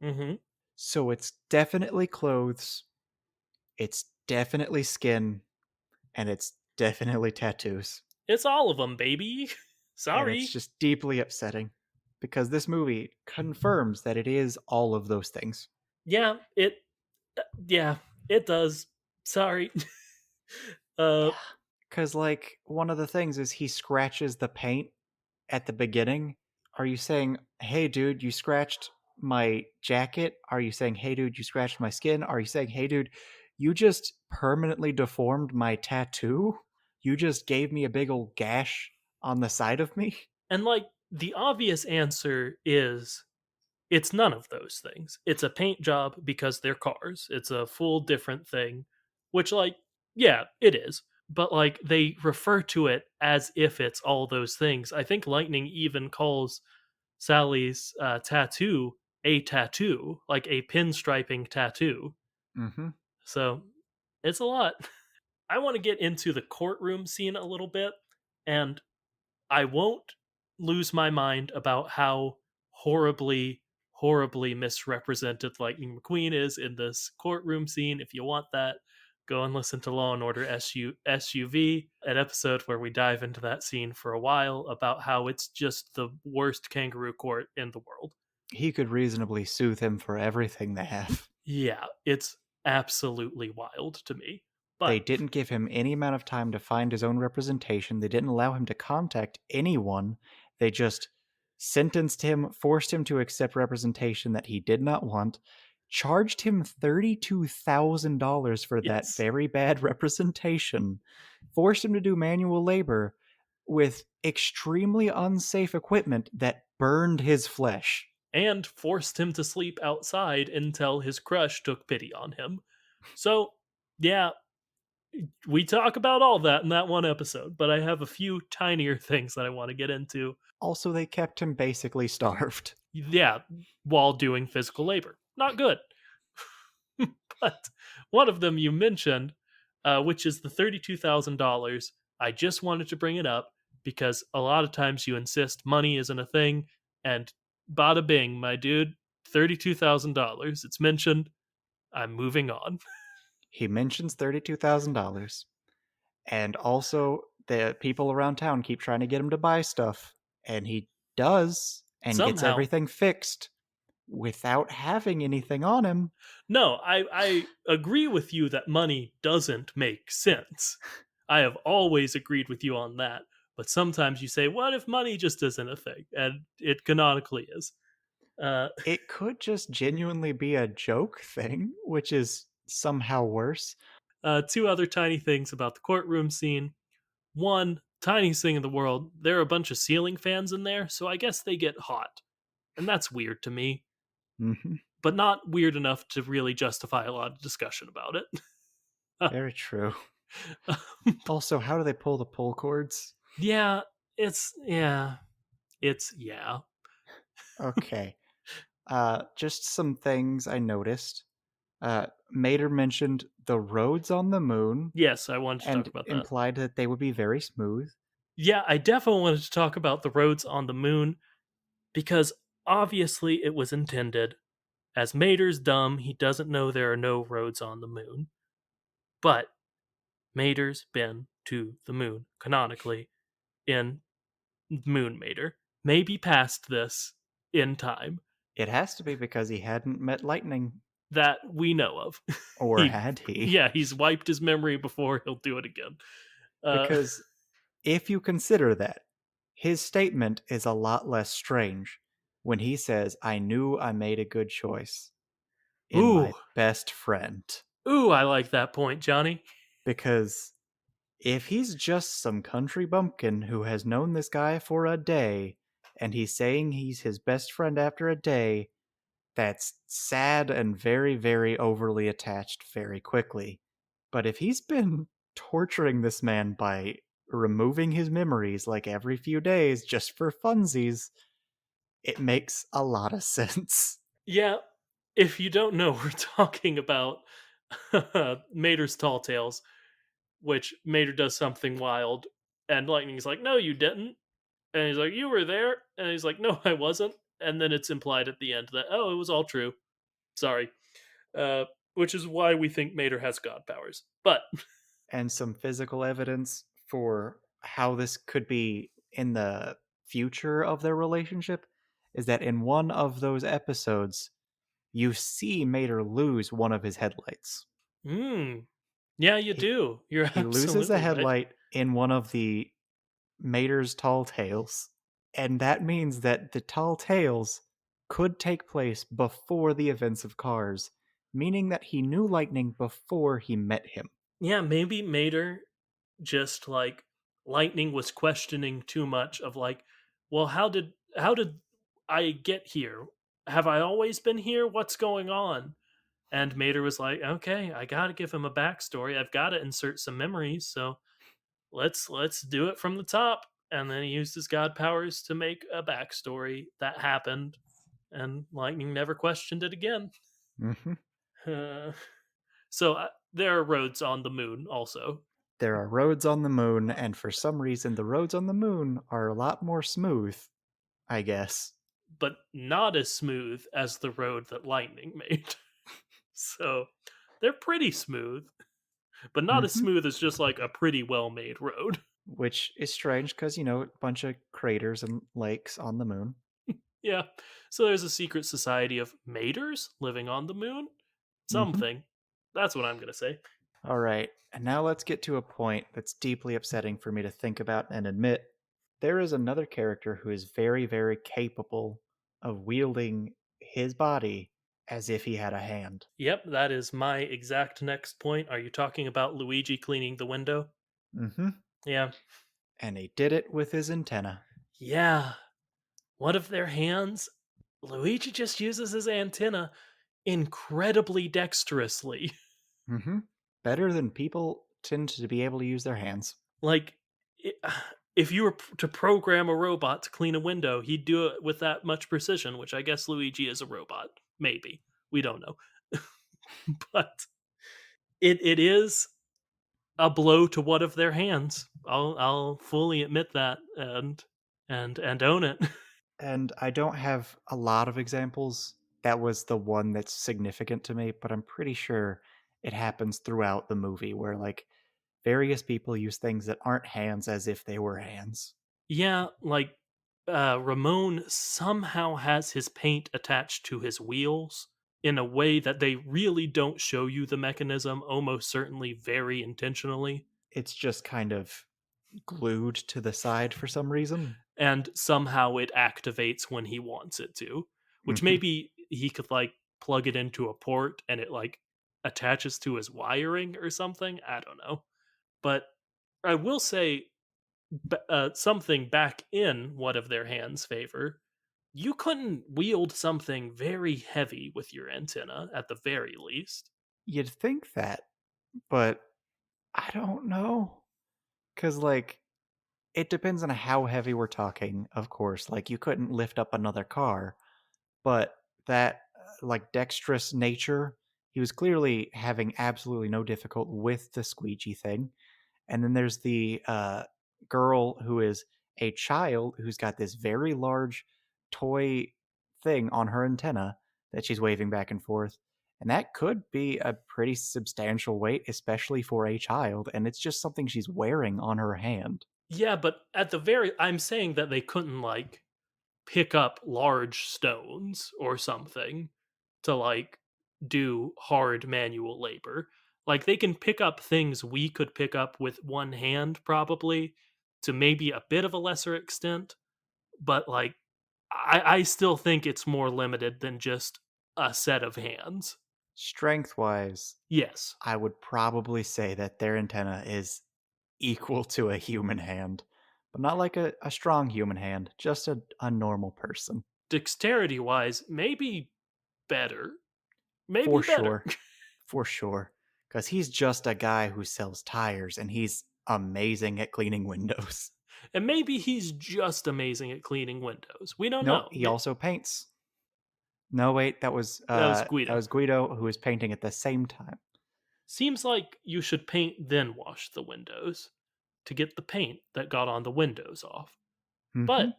Mm-hmm. So it's definitely clothes, it's definitely skin, and it's definitely tattoos. It's all of them, baby. And it's Sorry. just deeply upsetting because this movie confirms that it is all of those things. Yeah, yeah, it does. Sorry. uh Yeah. Because, like, one of the things is he scratches the paint at the beginning. Are you saying, "Hey, dude, you scratched my jacket"? Are you saying, "Hey, dude, you scratched my skin"? Are you saying, "Hey, dude, you just permanently deformed my tattoo? You just gave me a big old gash on the side of me?" And like the obvious answer is it's none of those things. It's a paint job because they're cars. It's a full different thing, which, like, yeah, it is. But, like, they refer to it as if it's all those things. I think Lightning even calls Sally's tattoo a tattoo, like a pinstriping tattoo. Mhm. So it's a lot. I want to get into the courtroom scene a little bit, and I won't lose my mind about how horribly, horribly misrepresented Lightning McQueen is in this courtroom scene. If you want that, go and listen to Law and Order SUV, an episode where we dive into that scene for a while about how it's just the worst kangaroo court in the world. He could reasonably soothe him for everything they have. Yeah, it's absolutely wild to me. But They didn't give him any amount of time to find his own representation. They didn't allow him to contact anyone. They just sentenced him, forced him to accept representation that he did not want, charged him $32,000 for that yes, very bad representation, forced him to do manual labor with extremely unsafe equipment that burned his flesh. and forced him to sleep outside until his crush took pity on him. So, yeah, we talk about all that in that one episode, but I have a few tinier things that I want to get into. Also, they kept him basically starved. Yeah, while doing physical labor. Not good. But one of them you mentioned, which is the $32,000. I just wanted to bring it up because a lot of times you insist money isn't a thing, and bada bing, my dude, $32,000. It's mentioned. I'm moving on. He mentions $32,000. And also, the people around town keep trying to get him to buy stuff, and he does, and gets Somehow, everything fixed without having anything on him. no, I agree with you that money doesn't make sense. I have always agreed with you on that. But sometimes you say, what if money just isn't a thing? And it canonically is. Uh, It could just genuinely be a joke thing, which is somehow worse. two other tiny things about the courtroom scene. One, tiniest thing in the world, there are a bunch of ceiling fans in there, so I guess they get hot. And that's weird to me, Mhm. but not weird enough to really justify a lot of discussion about it. Very true. Also, how do they pull the pull cords? yeah, yeah, yeah. Okay. Just some things I noticed. Mater mentioned the roads on the moon Yes, I wanted to talk and about that. implied that they would be very smooth. Yeah, I definitely wanted to talk about the roads on the moon because obviously it was intended. As Mater's dumb, he doesn't know there are no roads on the moon. But Mater's been to the moon, canonically, in Moon Mater. Maybe past this in time It has to be because he hadn't met Lightning, that we know of. or he, had he? yeah, he's wiped his memory before he'll do it again. Uh, Because if you consider that, his statement is a lot less strange when he says, "I knew I made a good choice in ooh, my best friend." ooh, I like that point, Johnny. Because if he's just some country bumpkin who has known this guy for a day, and he's saying he's his best friend after a day, that's sad and very, very overly attached very quickly. But if he's been torturing this man by removing his memories like every few days just for funsies, it makes a lot of sense. Yeah, if you don't know, we're talking about Mater's Tall Tales, which Mater does something wild, and Lightning's like, "No, you didn't," and he's like, "You were there," and he's like, "No, I wasn't," and then it's implied at the end that, "Oh, it was all true. Sorry," which is why we think Mater has god powers. But And some physical evidence for how this could be in the future of their relationship is that in one of those episodes, you see Mater lose one of his headlights. mm, yeah, you He, do. You're he loses a absolutely right. headlight in one of the Mater's tall tales, and that means that the tall tales could take place before the events of Cars, meaning that he knew Lightning before he met him. Yeah, maybe Mater just like Lightning was questioning too much of like, well, how did I get here? Have I always been here? What's going on? And Mater was like, okay, I gotta give him a backstory. I've gotta insert some memories, so let's do it from the top. And then he used his god powers to make a backstory that happened, and Lightning never questioned it again. Mhm. Uh, so there are roads on the moon also, There are roads on the moon, and for some reason, the roads on the moon are a lot more smooth, I guess. but not as smooth as the road that Lightning made. So they're pretty smooth, but not as Hmm. smooth as just like a pretty well made road. Which is strange because, a bunch of craters and lakes on the moon. Yeah. So there's a secret society of maters living on the moon. Hmm. Something. That's what I'm going to say. All right, and now let's get to a point that's deeply upsetting for me to think about and admit. There is another character who is very, very capable of wielding his body as if he had a hand. Yep, that is my exact next point. Are you talking about Luigi cleaning the window? Hmm. Yeah. And he did it with his antenna. Yeah. One of their hands, Luigi just uses his antenna incredibly dexterously. Hmm. Better than people tend to be able to use their hands. Like, it, if you were to program a robot to clean a window, he'd do it with that much precision, which I guess Luigi is a robot. Maybe. We don't know. But it is a blow to one of their hands. I'll fully admit that and own it. And I don't have a lot of examples. That was the one that's significant to me, but I'm pretty sure it happens throughout the movie where, like, various people use things that aren't hands as if they were hands. Yeah, like Ramon somehow has his paint attached to his wheels in a way that they really don't show you the mechanism, almost certainly very intentionally. It's just kind of glued to the side for some reason. And somehow it activates when he wants it to, which Hmm. maybe he could like plug it into a port and it like attaches to his wiring or something. I don't know. But I will say something back in one of their hands' favor. You couldn't wield something very heavy with your antenna at the very least. You'd think that, but I don't know. Because, like, it depends on how heavy we're talking, of course. Like, you couldn't lift up another car, but that, like, dexterous nature, he was clearly having absolutely no difficult with the squeegee thing. And then there's the girl who is a child who's got this very large toy thing on her antenna that she's waving back and forth. And that could be a pretty substantial weight, especially for a child. And it's just something she's wearing on her hand. Yeah, but at the very I'm saying that they couldn't like pick up large stones or something to like do hard manual labor. Like they can pick up things we could pick up with one hand probably to maybe a bit of a lesser extent, but like I still think it's more limited than just a set of hands. Strength wise, Yes. I would probably say that their antenna is equal to a human hand, but not like a strong human hand, just a normal person. Dexterity wise, maybe better. For Maybe better. sure. For sure. Because he's just a guy who sells tires and he's amazing at cleaning windows. And maybe he's just amazing at cleaning windows. We don't Nope, know. he also paints. No, wait, that was That was that Guido. was Guido who was painting at the same time. Seems like you should paint then wash the windows to get the paint that got on the windows off. Hmm. But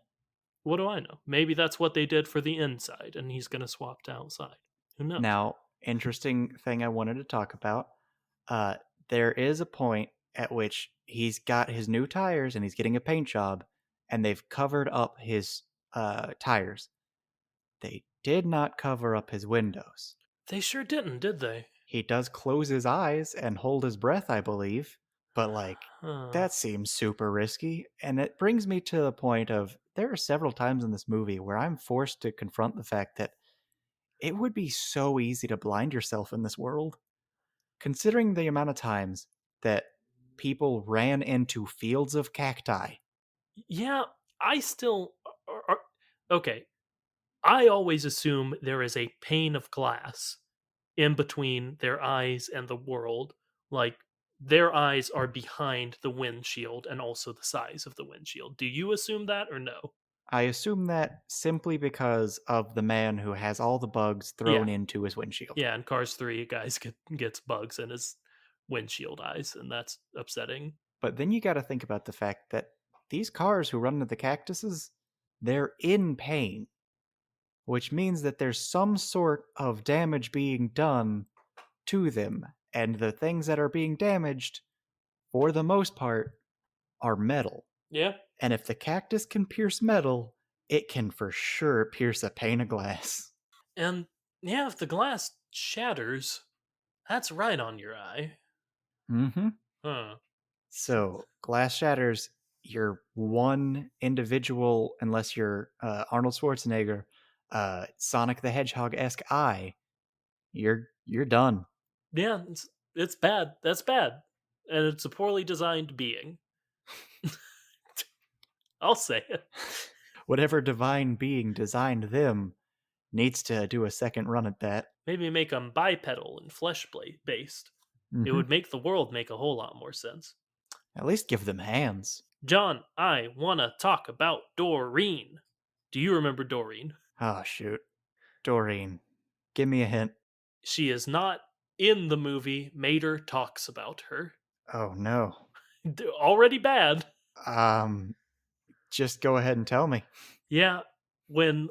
what do I know? Maybe that's what they did for the inside and he's going to swap to outside. Who knows? Now, interesting thing I wanted to talk about. Uh, there is a point at which he's got his new tires and he's getting a paint job, and they've covered up his tires. They did not cover up his windows. They sure didn't, did they? He does close his eyes and hold his breath, I believe, but like Huh. that seems super risky. And it brings me to the point of there are several times in this movie where I'm forced to confront the fact that it would be so easy to blind yourself in this world. Considering the amount of times that people ran into fields of cacti. Yeah, I still. Okay, I always assume there is a pane of glass in between their eyes and the world. Like, their eyes are behind the windshield and also the size of the windshield. Do you assume that or no? I assume that simply because of the man who has all the bugs Yeah. thrown into his windshield. Yeah, in Cars 3, a guy gets bugs in his windshield eyes, and that's upsetting. But then you got to think about the fact that these cars who run into the cactuses, they're in pain, which means that there's some sort of damage being done to them. And the things that are being damaged, for the most part, are metal. Yeah. And if the cactus can pierce metal, it can for sure pierce a pane of glass. And yeah, if the glass shatters, that's right on your eye. Mm-hmm. Huh. So glass shatters your one individual, unless you're Arnold Schwarzenegger, Sonic the Hedgehog esque eye. You're done. Yeah, it's bad. That's bad. And it's a poorly designed being. I'll say it. Whatever divine being designed them needs to do a second run at that. Maybe make them bipedal and based. It Hmm. would make the world make a whole lot more sense. At least give them hands. John, I want to talk about Doreen. Do you remember Doreen? Oh shoot, Doreen, give me a hint. She is not in the movie. Mater talks about her. Oh no. Already bad. Um, just go ahead and tell me. Yeah, when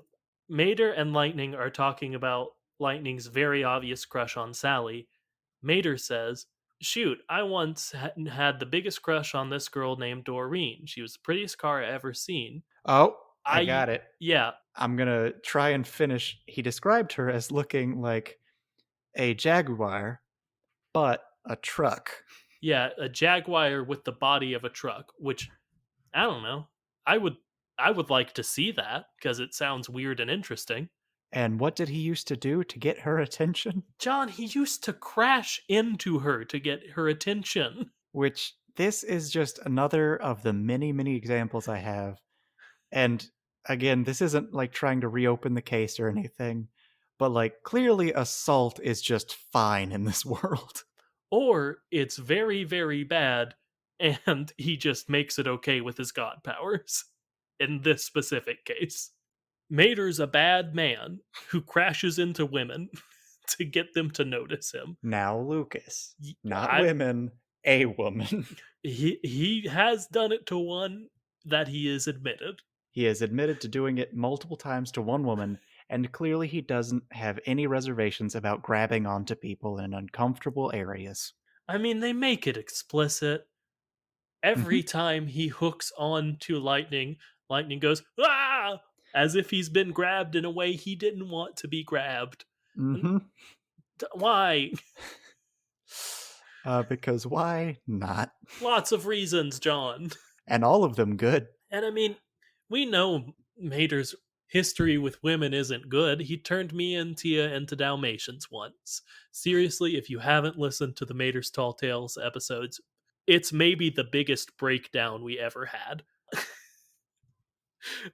Mater and Lightning are talking about Lightning's very obvious crush on Sally, Mater says, "Shoot, I once had the biggest crush on this girl named Doreen. She was the prettiest car I ever seen. Oh, I I, got it. yeah, I'm gonna try and finish. He described her as looking like a Jaguar, but a truck. yeah, a Jaguar with the body of a truck, which I don't know. I would, I would like to see that because it sounds weird and interesting. And what did he used to do to get her attention? John, he used to crash into her to get her attention. Which this is just another of the many, many examples I have. And again, this isn't like trying to reopen the case or anything, but like clearly assault is just fine in this world. Or it's very, very bad, and he just makes it okay with his god powers. In this specific case, Mater's a bad man who crashes into women to get them to notice him. Now, Lucas, not I women, a woman. he has done it to one that he is admitted. He has admitted to doing it multiple times to one woman, and clearly he doesn't have any reservations about grabbing onto people in uncomfortable areas. I mean, they make it explicit. Hmm. Every time he hooks on to Lightning, Lightning goes, "Ah!" as if he's been grabbed in a way he didn't want to be grabbed. And Hmm. why? Because why not? Lots of reasons, John. And all of them good. And I mean, we know Mater's history with women isn't good. He turned me and Tia into Dalmatians once. Seriously, if you haven't listened to the Mater's Tall Tales episodes, it's maybe the biggest breakdown we ever had.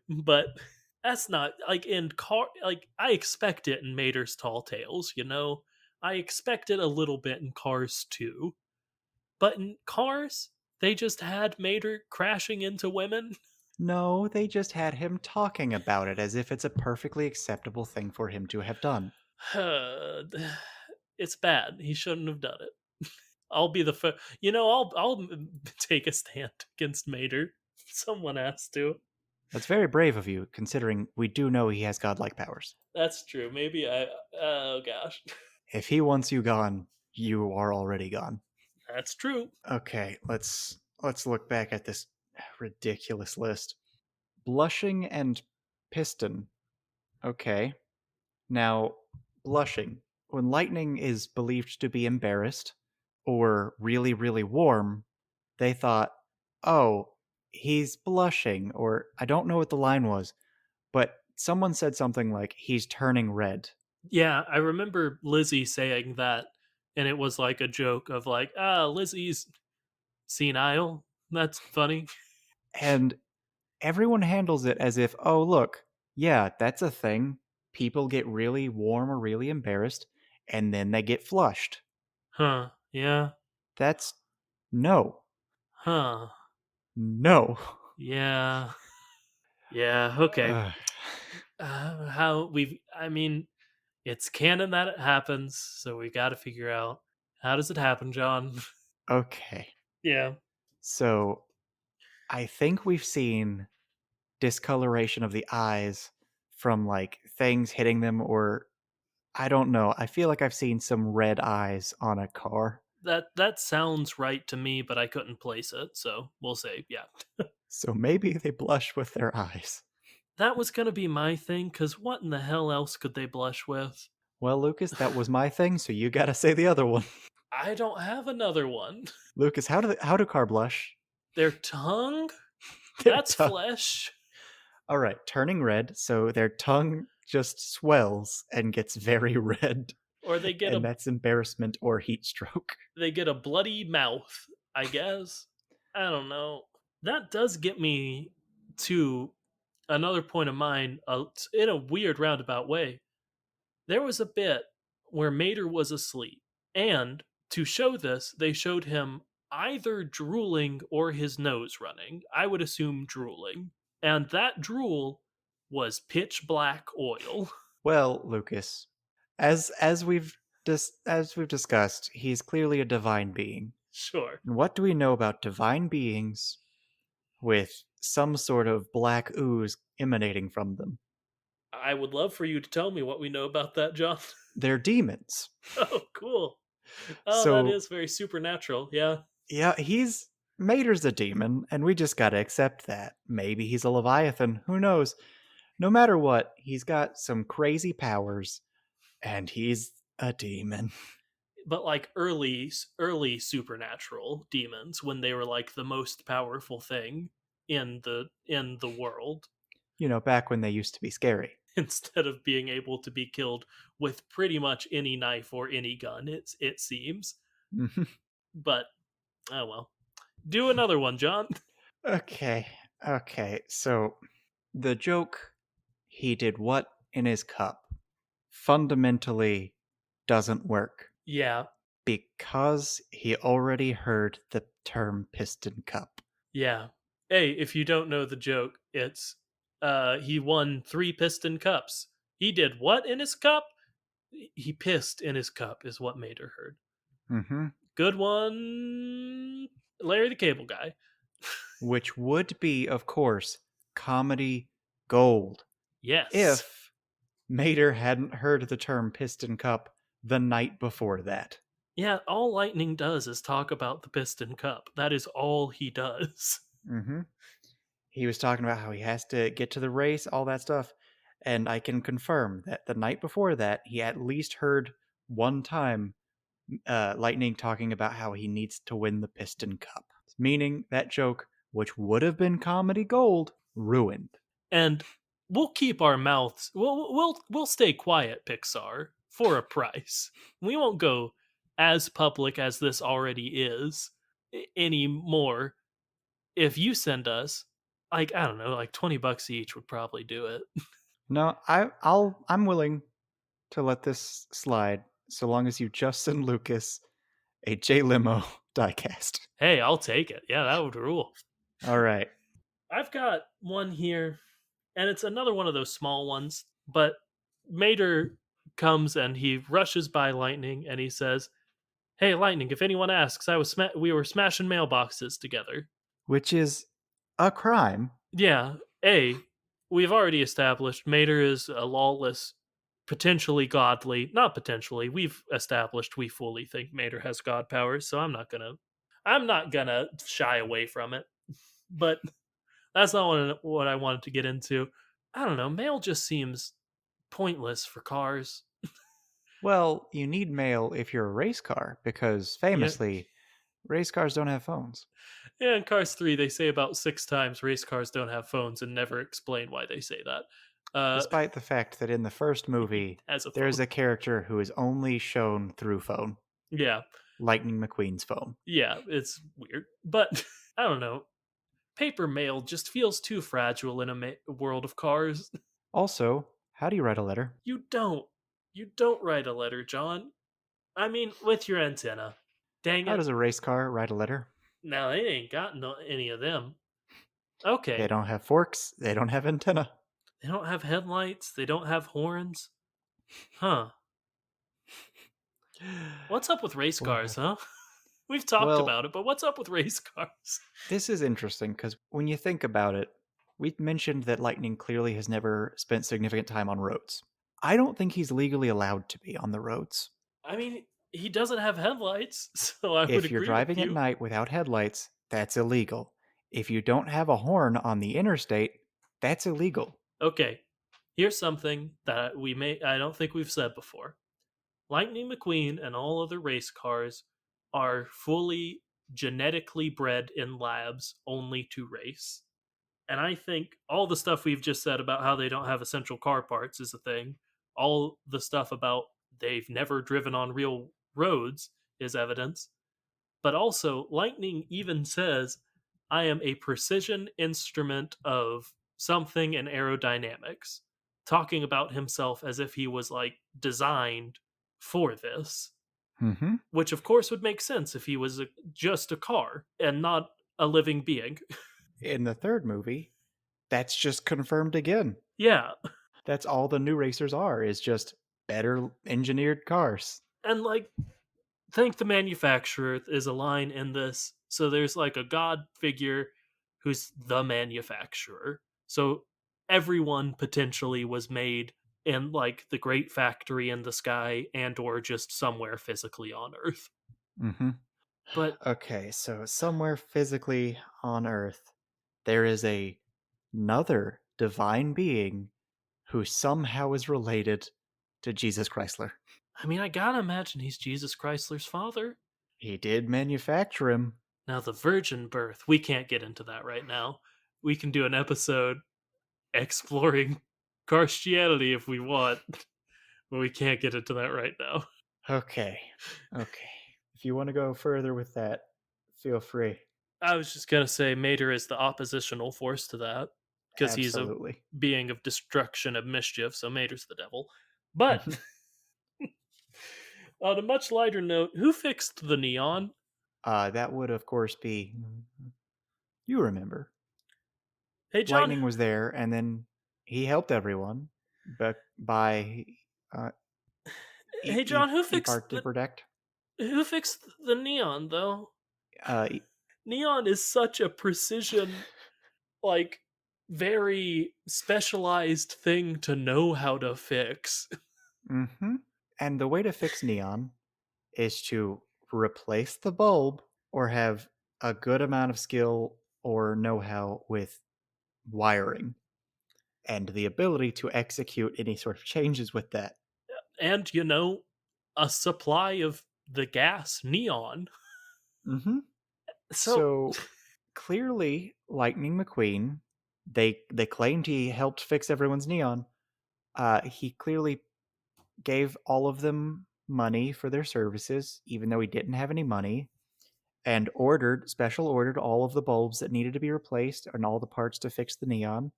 But that's not like in car like I expect it in Mater's Tall Tales, you know? I expect it a little bit in Cars too. But in Cars, they just had Mater crashing into women. No, they just had him talking about it as if it's a perfectly acceptable thing for him to have done. It's bad. He shouldn't have done it. I'll be the I'll take a stand against Mater. Someone has to. That's very brave of you, considering we do know he has godlike powers. That's true. Maybe I oh gosh. If he wants you gone, you are already gone. That's true. Okay, let's look back at this ridiculous list. Blushing and piston. Okay. Now, blushing. When lightning is believed to be embarrassed or really, really warm, they thought, oh, he's blushing, or I don't know what the line was, but someone said something like, he's turning red. Yeah, I remember Lizzie saying that, and it was like a joke of like, ah, Lizzie's senile. That's funny. And everyone handles it as if, oh, look, yeah, that's a thing. People get really warm or really embarrassed, and then they get flushed. Huh. Yeah. That's no, Huh. no. Yeah. Yeah. Okay. Ugh. How we've, I mean, it's canon that it happens, so we got to figure out how does it happen, John? Okay, Yeah. so I think we've seen discoloration of the eyes from like things hitting them, or I don't know. I feel like I've seen some red eyes on a car. That sounds right to me, but I couldn't place it, so we'll say, yeah. So maybe they blush with their eyes. That was gonna be my thing, because what in the hell else could they blush with? Well, Lucas, that was my thing, so you gotta say the other one. I don't have another one. Lucas, how do car blush? Their tongue? Their That's tongue. flesh. All right, turning red, so their tongue just swells and gets very red, Or and that's embarrassment or heat stroke. they get a bloody mouth, I guess. I don't know. That does get me to another point of mine, in a weird roundabout way. There was a bit where Mater was asleep, and to show this, they showed him either drooling or his nose running. I would assume drooling. And that drool was pitch black oil. Well, Lucas, as we've discussed, he's clearly a divine being. Sure. And what do we know about divine beings with some sort of black ooze emanating from them? I would love for you to tell me what we know about that, John. They're demons. Oh, cool. Oh, that So is very supernatural. Yeah. yeah, he's Mater's a demon, and we just gotta accept that. Maybe he's a Leviathan. Who knows? No matter what, he's got some crazy powers, and he's a demon. But like early supernatural demons when they were like the most powerful thing in the world You know, back when they used to be scary. instead of being able to be killed with pretty much any knife or any gun, it seems. Mhm. But oh well. Do another one, John. Okay, okay. So the joke, he did what in his cup, fundamentally doesn't work Yeah. because he already heard the term piston cup. Yeah. Hey, if you don't know the joke, it's he won 3 piston cups. He did what in his cup? He pissed in his cup is what Mater heard. Mm-hmm. Good one, Larry the Cable Guy. Which would be, of course, comedy gold Yes. if Mater hadn't heard the term piston cup the night before that. Yeah, all Lightning does is talk about the Piston Cup. That is all he does. Mm-hmm. He was talking about how he has to get to the race, all that stuff. And I can confirm that the night before that, he at least heard one time Lightning talking about how he needs to win the Piston Cup. Meaning that joke, which would have been comedy gold, ruined. And we'll keep our mouths. We'll stay quiet, Pixar, for a price. We won't go as public as this already is anymore. If you send us, like I don't know, like $20 each would probably do it. No, I'm willing to let this slide so long as you just send Lucas a J Limo diecast. Hey, I'll take it. Yeah, that would rule. All right. I've got one here, and it's another one of those small ones. But Mater comes and he rushes by Lightning, and he says, "Hey, Lightning! If anyone asks, we were smashing mailboxes together." Which is a crime. Yeah. We've already established Mater is a lawless, potentially godly. Not potentially. We've established we fully think Mater has god powers. So I'm not gonna shy away from it. But that's not what I wanted to get into. I don't know. Mail just seems pointless for cars. Well, you need mail if you're a race car because Yeah. famously Race cars don't have phones, Yeah, in Cars 3, they say about 6 times race cars don't have phones and never explain why they say that. Uh, despite the fact that in the first he movie, has a phone. there's a character who is only shown through phone, Yeah, Lightning McQueen's phone. yeah, it's weird. But I don't know. Paper mail just feels too fragile in a world of cars. Also, how do you write a letter? You don't. You don't write a letter, John. I mean, with your antenna. Dang How it. does a race car write a letter? Now, they ain't got any of them. They Okay. don't have forks, they don't have antenna. They don't have headlights. They don't have horns. Huh. What's up with race cars, What? huh? We've talked Well, about it, but what's up with race cars? this is interesting because when you think about it, we mentioned that Lightning clearly has never spent significant time on roads. I don't think he's legally allowed to be on the roads. I mean, he doesn't have headlights, so I would If you're agree with driving at you. night without headlights, that's illegal. If you don't have a horn on the interstate, that's illegal. Okay, here's something that I don't think we've said before. Lightning McQueen and all other race cars are fully genetically bred in labs only to race. And I think all the stuff we've just said about how they don't have essential car parts is a thing. All the stuff about they've never driven on real roads is evidence. But also, Lightning even says, I am a precision instrument of something in aerodynamics, talking about himself as if he was like designed for this, Hmm. which of course would make sense if he was just a car and not a living being. In the third movie, that's just confirmed again. Yeah. That's all the new racers are, is just better engineered cars. And like, thank the manufacturer is a line in this. So there's like a god figure who's the manufacturer. So everyone potentially was made in like the great factory in the sky and or just somewhere physically on Earth. Hmm. But Okay, so somewhere physically on Earth, there is another divine being who somehow is related to Jesus Chrysler. I mean, I gotta imagine he's Jesus Chrysler's father. He did manufacture him. Now, the virgin birth, we can't get into that right now. We can do an episode exploring Christianity if we want, but we can't get into that right now. Okay. Okay. If you want to go further with that, feel free. I was just gonna say Mater is the oppositional force to that because he's a Absolutely. being of destruction and mischief, so Mater's the devil. But on a much lighter note, who fixed the neon? That would, of course, be. You remember. Hey John, Lightning was there, and then he helped everyone by uh, hey John, Protect. who fixed the neon though? Uh, Neon is such a precision, like very specialized thing to know how to fix. mm-hmm. And the way to fix neon is to replace the bulb or have a good amount of skill or know how with wiring and the ability to execute any sort of changes with that. And a supply of the gas neon. Mm-hmm. So So clearly, Lightning McQueen, they claimed he helped fix everyone's neon. He clearly gave all of them money for their services, even though he didn't have any money, and special ordered all of the bulbs that needed to be replaced and all the parts to fix the neon,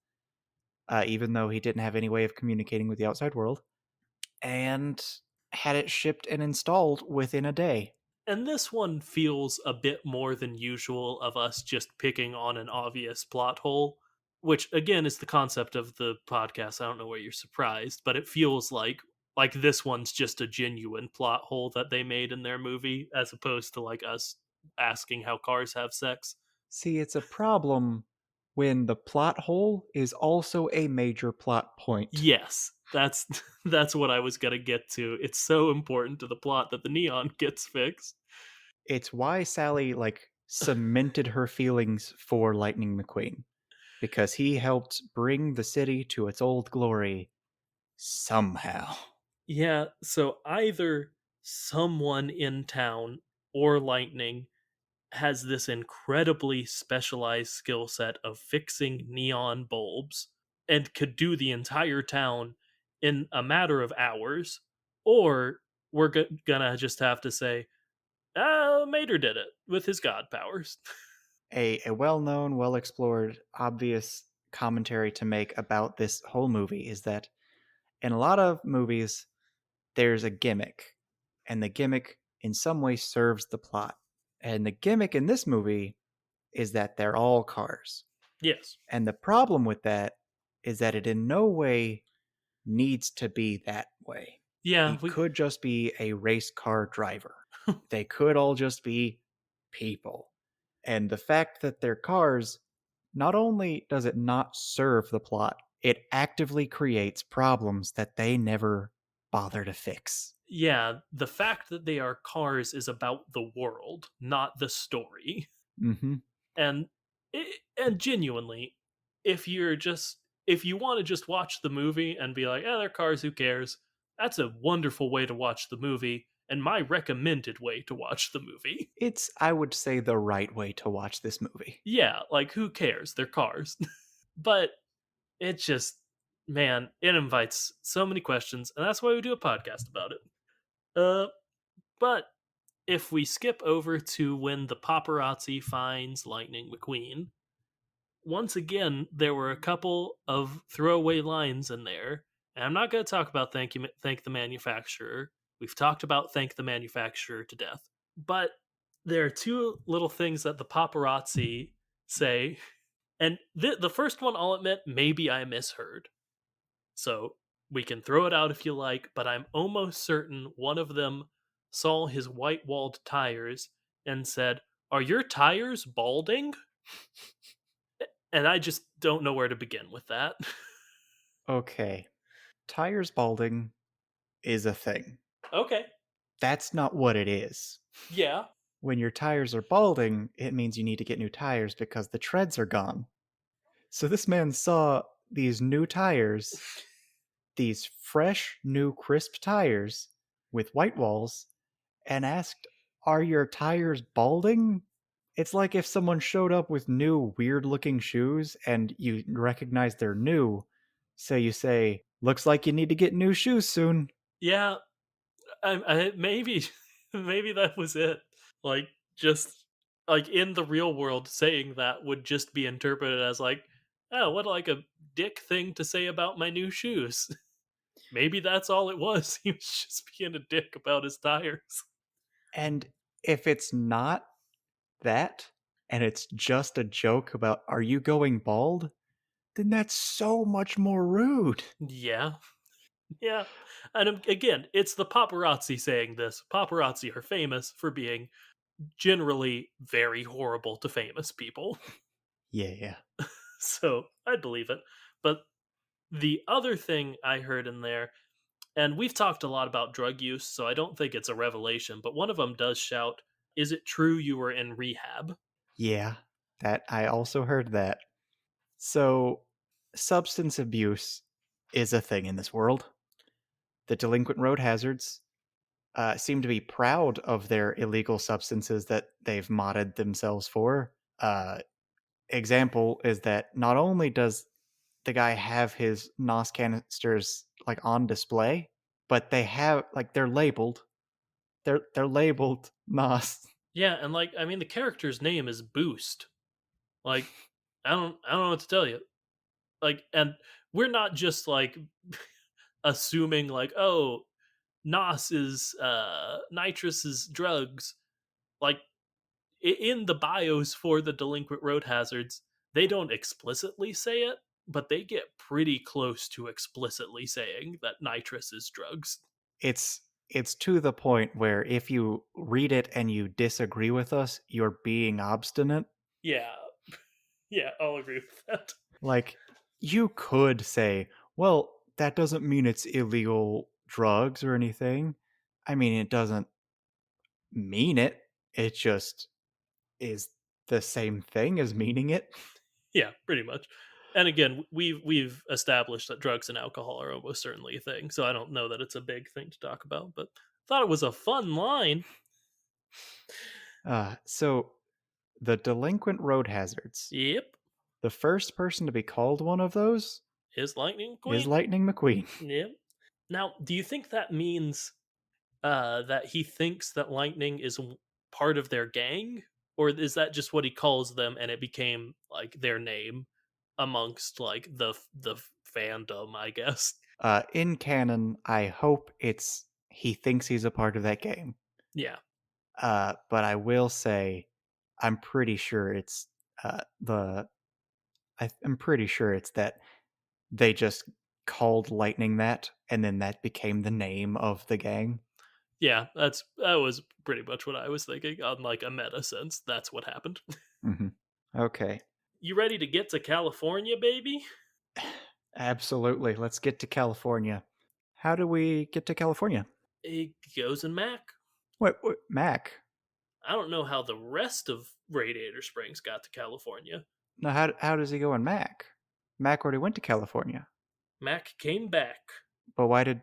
even though he didn't have any way of communicating with the outside world, and had it shipped and installed within a day. and this one feels a bit more than usual of us just picking on an obvious plot hole, which again is the concept of the podcast. I don't know where you're surprised, but it feels like this one's just a genuine plot hole that they made in their movie as opposed to like us asking how cars have sex. See, it's a problem when the plot hole is also a major plot point. Yes, that's that's what I was going to get to. It's so important to the plot that the neon gets fixed. It's why Sally cemented her feelings for Lightning McQueen because he helped bring the city to its old glory somehow. Yeah, so either someone in town or Lightning has this incredibly specialized skill set of fixing neon bulbs and could do the entire town in a matter of hours, or we're gonna just have to say, Mater did it with his god powers. A well-known, well-explored, obvious commentary to make about this whole movie is that in a lot of movies there's a gimmick, and the gimmick in some way serves the plot. And the gimmick in this movie is that they're all cars. Yes. And the problem with that is that it in no way needs to be that way. Yeah, It could just be a race car driver. They could all just be people. And the fact that they're cars, not only does it not serve the plot, it actively creates problems that they never bother to fix. yeah, the fact that they are cars is about the world, not the story. Hmm. And and genuinely, if you're just if you want to just watch the movie and be like, "Yeah, they're cars, who cares?" That's a wonderful way to watch the movie and my recommended way to watch the movie. It's, I would say, the right way to watch this movie. Yeah, like who cares? They're cars. But it just man, it invites so many questions, and that's why we do a podcast about it. Uh but if we skip over to when the paparazzi finds Lightning McQueen, once again, there were a couple of throwaway lines in there. And I'm not going to talk about thank the manufacturer. We've talked about thank the manufacturer to death. But there are two little things that the paparazzi say. And the first one, I'll admit, maybe I misheard. So we can throw it out if you like, but I'm almost certain one of them saw his white walled tires and said, "Are your tires balding?" And I just don't know where to begin with that. Okay, tires balding is a thing. Okay. That's not what it is. Yeah. When your tires are balding, it means you need to get new tires because the treads are gone. So this man saw these new tires, these fresh, new, crisp tires with white walls, and asked, "Are your tires balding?" It's like if someone showed up with new, weird looking shoes and you recognize they're new. So you say, "Looks like you need to get new shoes soon." Yeah. Maybe maybe that was it. Like just like in the real world saying that would just be interpreted as like, "Oh, what like a dick thing to say about my new shoes." Maybe that's all it was. He was just being a dick about his tires. And if it's not that, and it's just a joke about, "Are you going bald?" then that's so much more rude. Yeah. Yeah. And again, it's the paparazzi saying this. Paparazzi are famous for being generally very horrible to famous people. Yeah, yeah. So I believe it. But the other thing I heard in there, and we've talked a lot about drug use, so I don't think it's a revelation, but one of them does shout, "Is it true you were in rehab?" Yeah, that I also heard that. So, substance abuse is a thing in this world. The delinquent road hazards seem to be proud of their illegal substances that they've modded themselves for. Example is that not only does the guy have his NOS canisters like on display, but they have like they're labeled. They're labeled NOS. Yeah, and like I mean the character's name is Boost. Like I don't know what to tell you. Like and we're not just like assuming like, oh, Nos is nitrous is drugs. Like in the bios for the delinquent road hazards, they don't explicitly say it, but they get pretty close to explicitly saying that nitrous is drugs. It's to the point where if you read it and you disagree with us, you're being obstinate. Yeah, yeah, I'll agree with that. Like, you could say, well, that doesn't mean it's illegal drugs or anything. I mean, it doesn't mean it. It just is the same thing as meaning it. Yeah, pretty much. And again, we've established that drugs and alcohol are almost certainly a thing, so I don't know that it's a big thing to talk about. But thought it was a fun line. So the delinquent road hazards. Yep. The first person to be called one of those Is Lightning is McQueen. Lightning McQueen. Yep. Now, do you think that means that he thinks that Lightning is part of their gang, or is that just what he calls them, and it became like their name amongst like the fandom? I guess. In canon, I hope it's he thinks he's a part of that game. Yeah, But I will say, I'm pretty sure it's the. I'm pretty sure it's that they just called Lightning that, and then that became the name of the gang. yeah. That was pretty much what I was thinking on like a meta sense. That's what happened. Hmm. Okay, You ready to get to California, baby? absolutely. Let's get to California. How do we get to California? It goes in Mac. Wait, Mac. I don't know how the rest of Radiator Springs got to California. No, how does he go in Mac? Mac already went to California, Mac came back but why did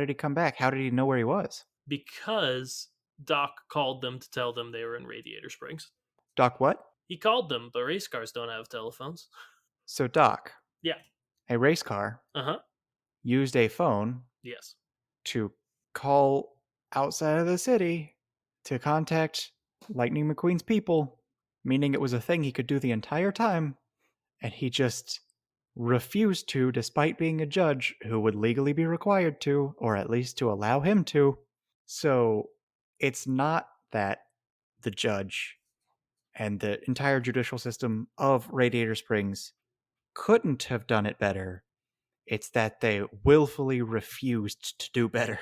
he come back? How did he know where he was? because Doc called them to tell them they were in Radiator Springs. Doc, what? He called them, but race cars don't have telephones. So Doc, Yeah. a race car, Uh huh. used a phone Yes. to call outside of the city to contact Lightning McQueen's people, meaning it was a thing he could do the entire time, and he just refused to, despite being a judge who would legally be required to, or at least to allow him to. So it's not that the judge and the entire judicial system of Radiator Springs couldn't have done it better. It's that they willfully refused to do better.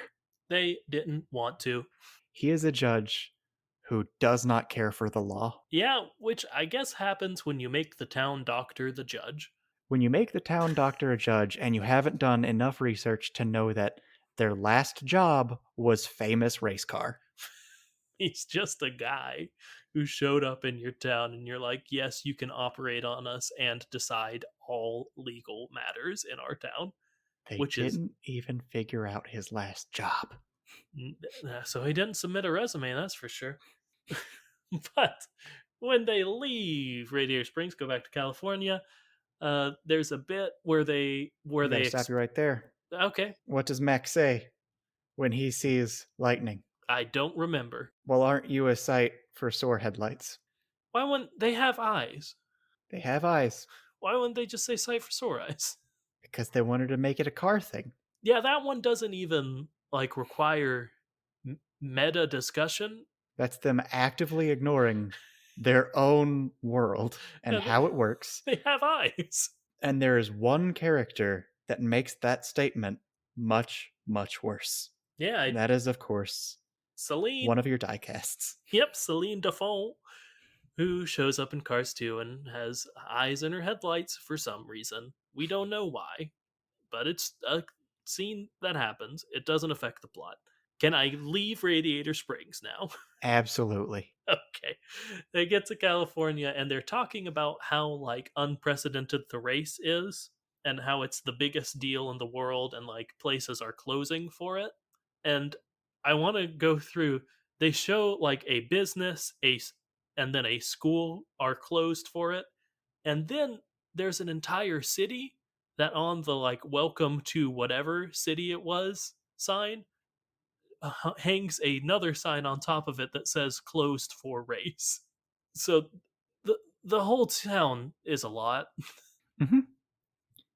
They didn't want to. He is a judge who does not care for the law. Yeah, which I guess happens when you make the town doctor the judge. When you make the town doctor a judge and you haven't done enough research to know that their last job was famous race car. He's just a guy who showed up in your town, and you're like, yes, you can operate on us and decide all legal matters in our town, They which is didn't even figure out his last job. so he didn't submit a resume, that's for sure. But when they leave Radiator Springs, go back to California, there's a bit where I gotta stop you right there. okay, What does Mac say when he sees lightning? I don't remember. Well, aren't you a sight for sore headlights? Why wouldn't they have eyes? They have eyes Why wouldn't they just say sight for sore eyes? because they wanted to make it a car thing. Yeah, that one doesn't even like require meta discussion. That's them actively ignoring their own world and Yeah, how it works. they have eyes. And there is one character that makes that statement much, much worse. Yeah, And that is, of course, one Celine. of your diecasts. Yep, Celine Default, who shows up in Cars 2 and has eyes in her headlights for some reason. We don't know why, but it's a scene that happens. It doesn't affect the plot. Can I leave Radiator Springs now? Absolutely. Okay. They get to California and they're talking about how like unprecedented the race is and how it's the biggest deal in the world and like places are closing for it. And I want to go through they show like a business, and then a school are closed for it. And then there's an entire city that on the like welcome to whatever city it was sign hangs another sign on top of it that says closed for race. So the whole town is a lot, Hmm.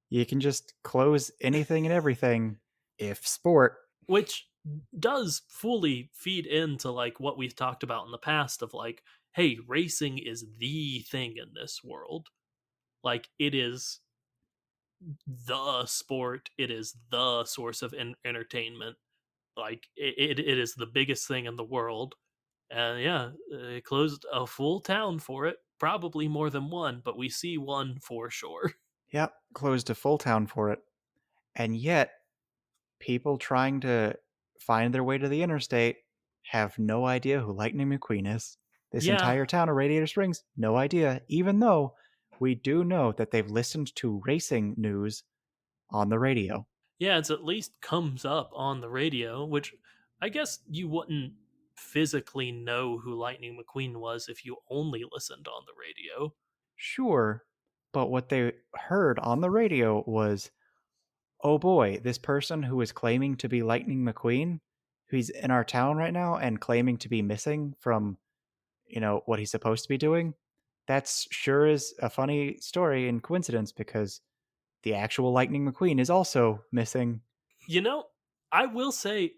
You can just close anything and everything if sport. which does fully feed into like what we've talked about in the past of like, hey, racing is the thing in this world. Like it is the sport, it is the source of entertainment. Like it is the biggest thing in the world. And yeah, they closed a full town for it. Probably more than one, but we see one for sure. Yep, closed a full town for it. And yet, people trying to find their way to the interstate have no idea who Lightning McQueen is. This Yeah, entire town of Radiator Springs, no idea, even though we do know that they've listened to racing news on the radio. yeah, it's at least comes up on the radio, which I guess you wouldn't physically know who Lightning McQueen was if you only listened on the radio. Sure, but what they heard on the radio was, oh boy, this person who is claiming to be Lightning McQueen, who's in our town right now and claiming to be missing from, what he's supposed to be doing. That's sure is a funny story and coincidence because the actual Lightning McQueen is also missing. You know, I will say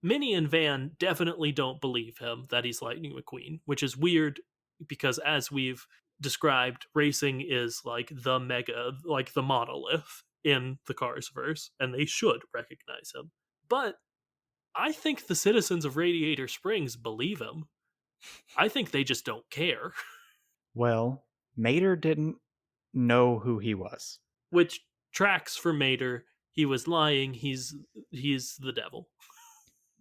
Minnie and Van definitely don't believe him that he's Lightning McQueen, which is weird because as we've described, racing is like the mega, like the monolith in the Cars verse, and they should recognize him. But I think the citizens of Radiator Springs believe him. I think they just don't care, Well, Mater didn't know who he was. which tracks for Mater. He was lying. He's the devil.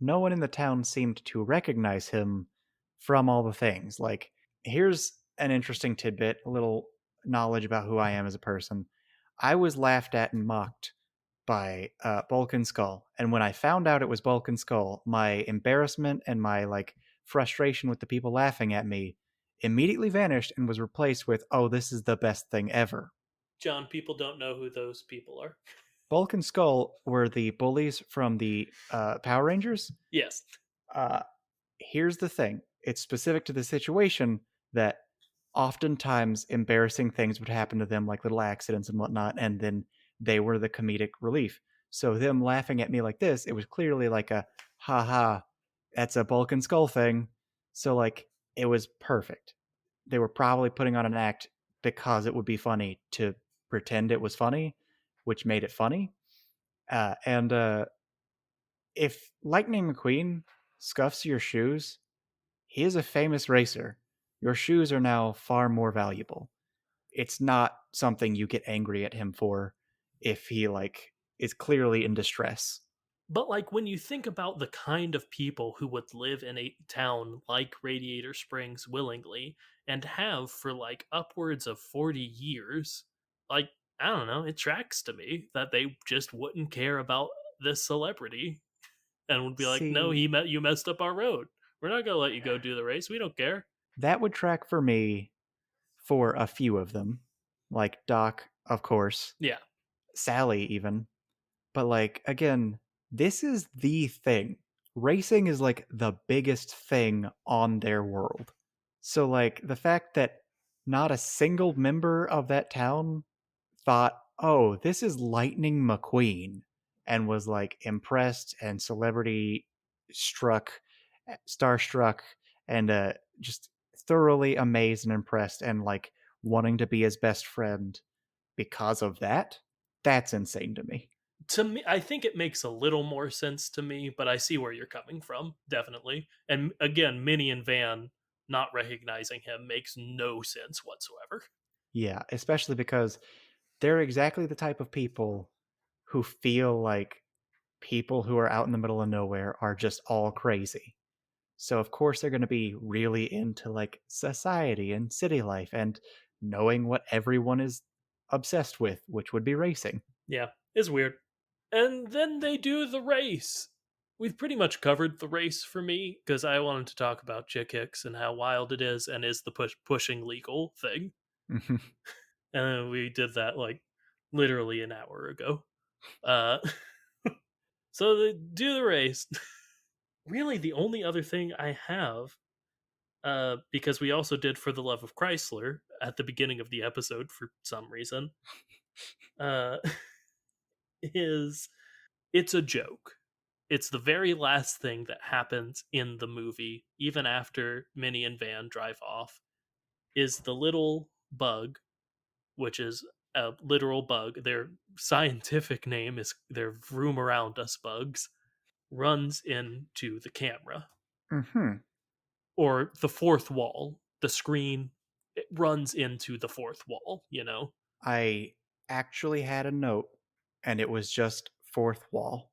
No one in the town seemed to recognize him from all the things. Like, here's an interesting tidbit, a little knowledge about who I am as a person. I was laughed at and mocked by Bulk and Skull, and when I found out it was Bulk and Skull, my embarrassment and my frustration with the people laughing at me immediately vanished and was replaced with, "Oh, this is the best thing ever." John, people don't know who those people are. Bulk and Skull were the bullies from the Power Rangers. Yes. Uh, Here's the thing, it's specific to the situation that oftentimes embarrassing things would happen to them, like little accidents and whatnot, and then they were the comedic relief. So them laughing at me like this, it was clearly like a haha, that's a Bulk and Skull thing. So it was perfect. They were probably putting on an act because it would be funny to pretend it was funny, which made it funny. And if Lightning McQueen scuffs your shoes, he is a famous racer. Your shoes are now far more valuable. It's not something you get angry at him for if he is clearly in distress. But like when you think about the kind of people who would live in a town like Radiator Springs willingly and have for like upwards of 40 years, like I don't know, it tracks to me that they just wouldn't care about this celebrity and would be like, "No, See, you messed up our road. We're not going to let you go do the race. We don't care." that would track for me for a few of them. Like Doc, of course, Yeah. Sally, even. But again, this is the thing. Racing is the biggest thing on their world. So the fact that not a single member of that town thought, "Oh, this is Lightning McQueen," and was impressed and celebrity struck, starstruck, and just thoroughly amazed and impressed and wanting to be his best friend because of that. That's insane to me. To me, I think it makes a little more sense to me, but I see where you're coming from, definitely. And again, Minnie and Van not recognizing him makes no sense whatsoever. Yeah, especially because they're exactly the type of people who feel like people who are out in the middle of nowhere are just all crazy. So of course they're going to be really into society and city life and knowing what everyone is obsessed with, which would be racing. Yeah, it's weird. And then they do the race. We've pretty much covered the race for me because I wanted to talk about Chick Hicks and how wild it is and is the pushing legal thing. And we did that like literally an hour ago. Uh, so they do the race. Really, the only other thing I have, because we also did For the Love of Chrysler at the beginning of the episode for some reason, uh, is it's a joke. It's the very last thing that happens in the movie, even after Minnie and Van drive off, is the little bug, which is a literal bug. Their scientific name is their room around us bugs, runs into the camera Hmm. or the fourth wall, the screen. It runs into the fourth wall, you know? I actually had a note, and it was just fourth wall.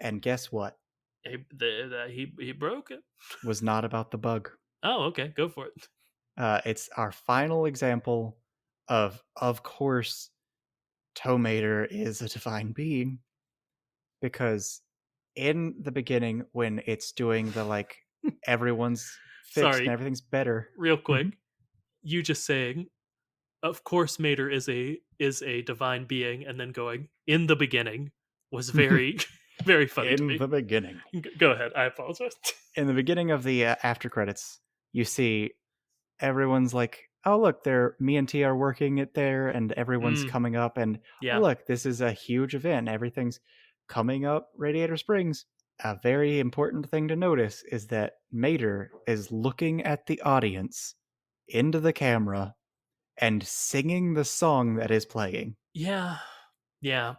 And guess what? He broke it. Was not about the bug. Oh, okay, go for it. It's our final example of course, Tomater is a divine being because in the beginning when it's doing the everyone's fixed and Sorry, everything's better. real Mhm. quick. You just saying, "Of course Mater is a divine being," and then going, "In the beginning," was very very funny to In me. the beginning. Go ahead. I apologize. In the beginning of the after credits, you see everyone's like, "Oh, look, me and T are working it there, and everyone's Mm, coming up, and oh, yeah. look, this is a huge event. Everything's coming up Radiator Springs." A very important thing to notice is that Mater is looking at the audience into the camera and singing the song that is playing. Yeah. Yeah.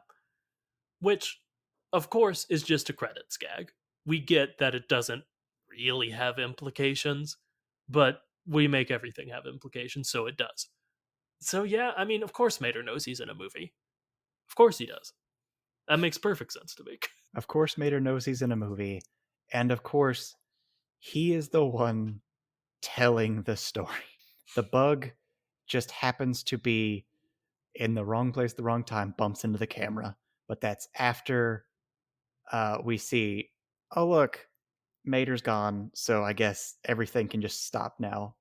Which, of course, is just a credits gag. We get that it doesn't really have implications, but we make everything have implications, so it does. So yeah, I mean, of course Mater knows he's in a movie. Of course he does. That makes perfect sense to me. Of course, Mater knows he's in a movie, and of course, he is the one telling the story. The bug just happens to be in the wrong place, the wrong time, bumps into the camera. But that's after we see, oh, look, Mater's gone, so I guess everything can just stop now.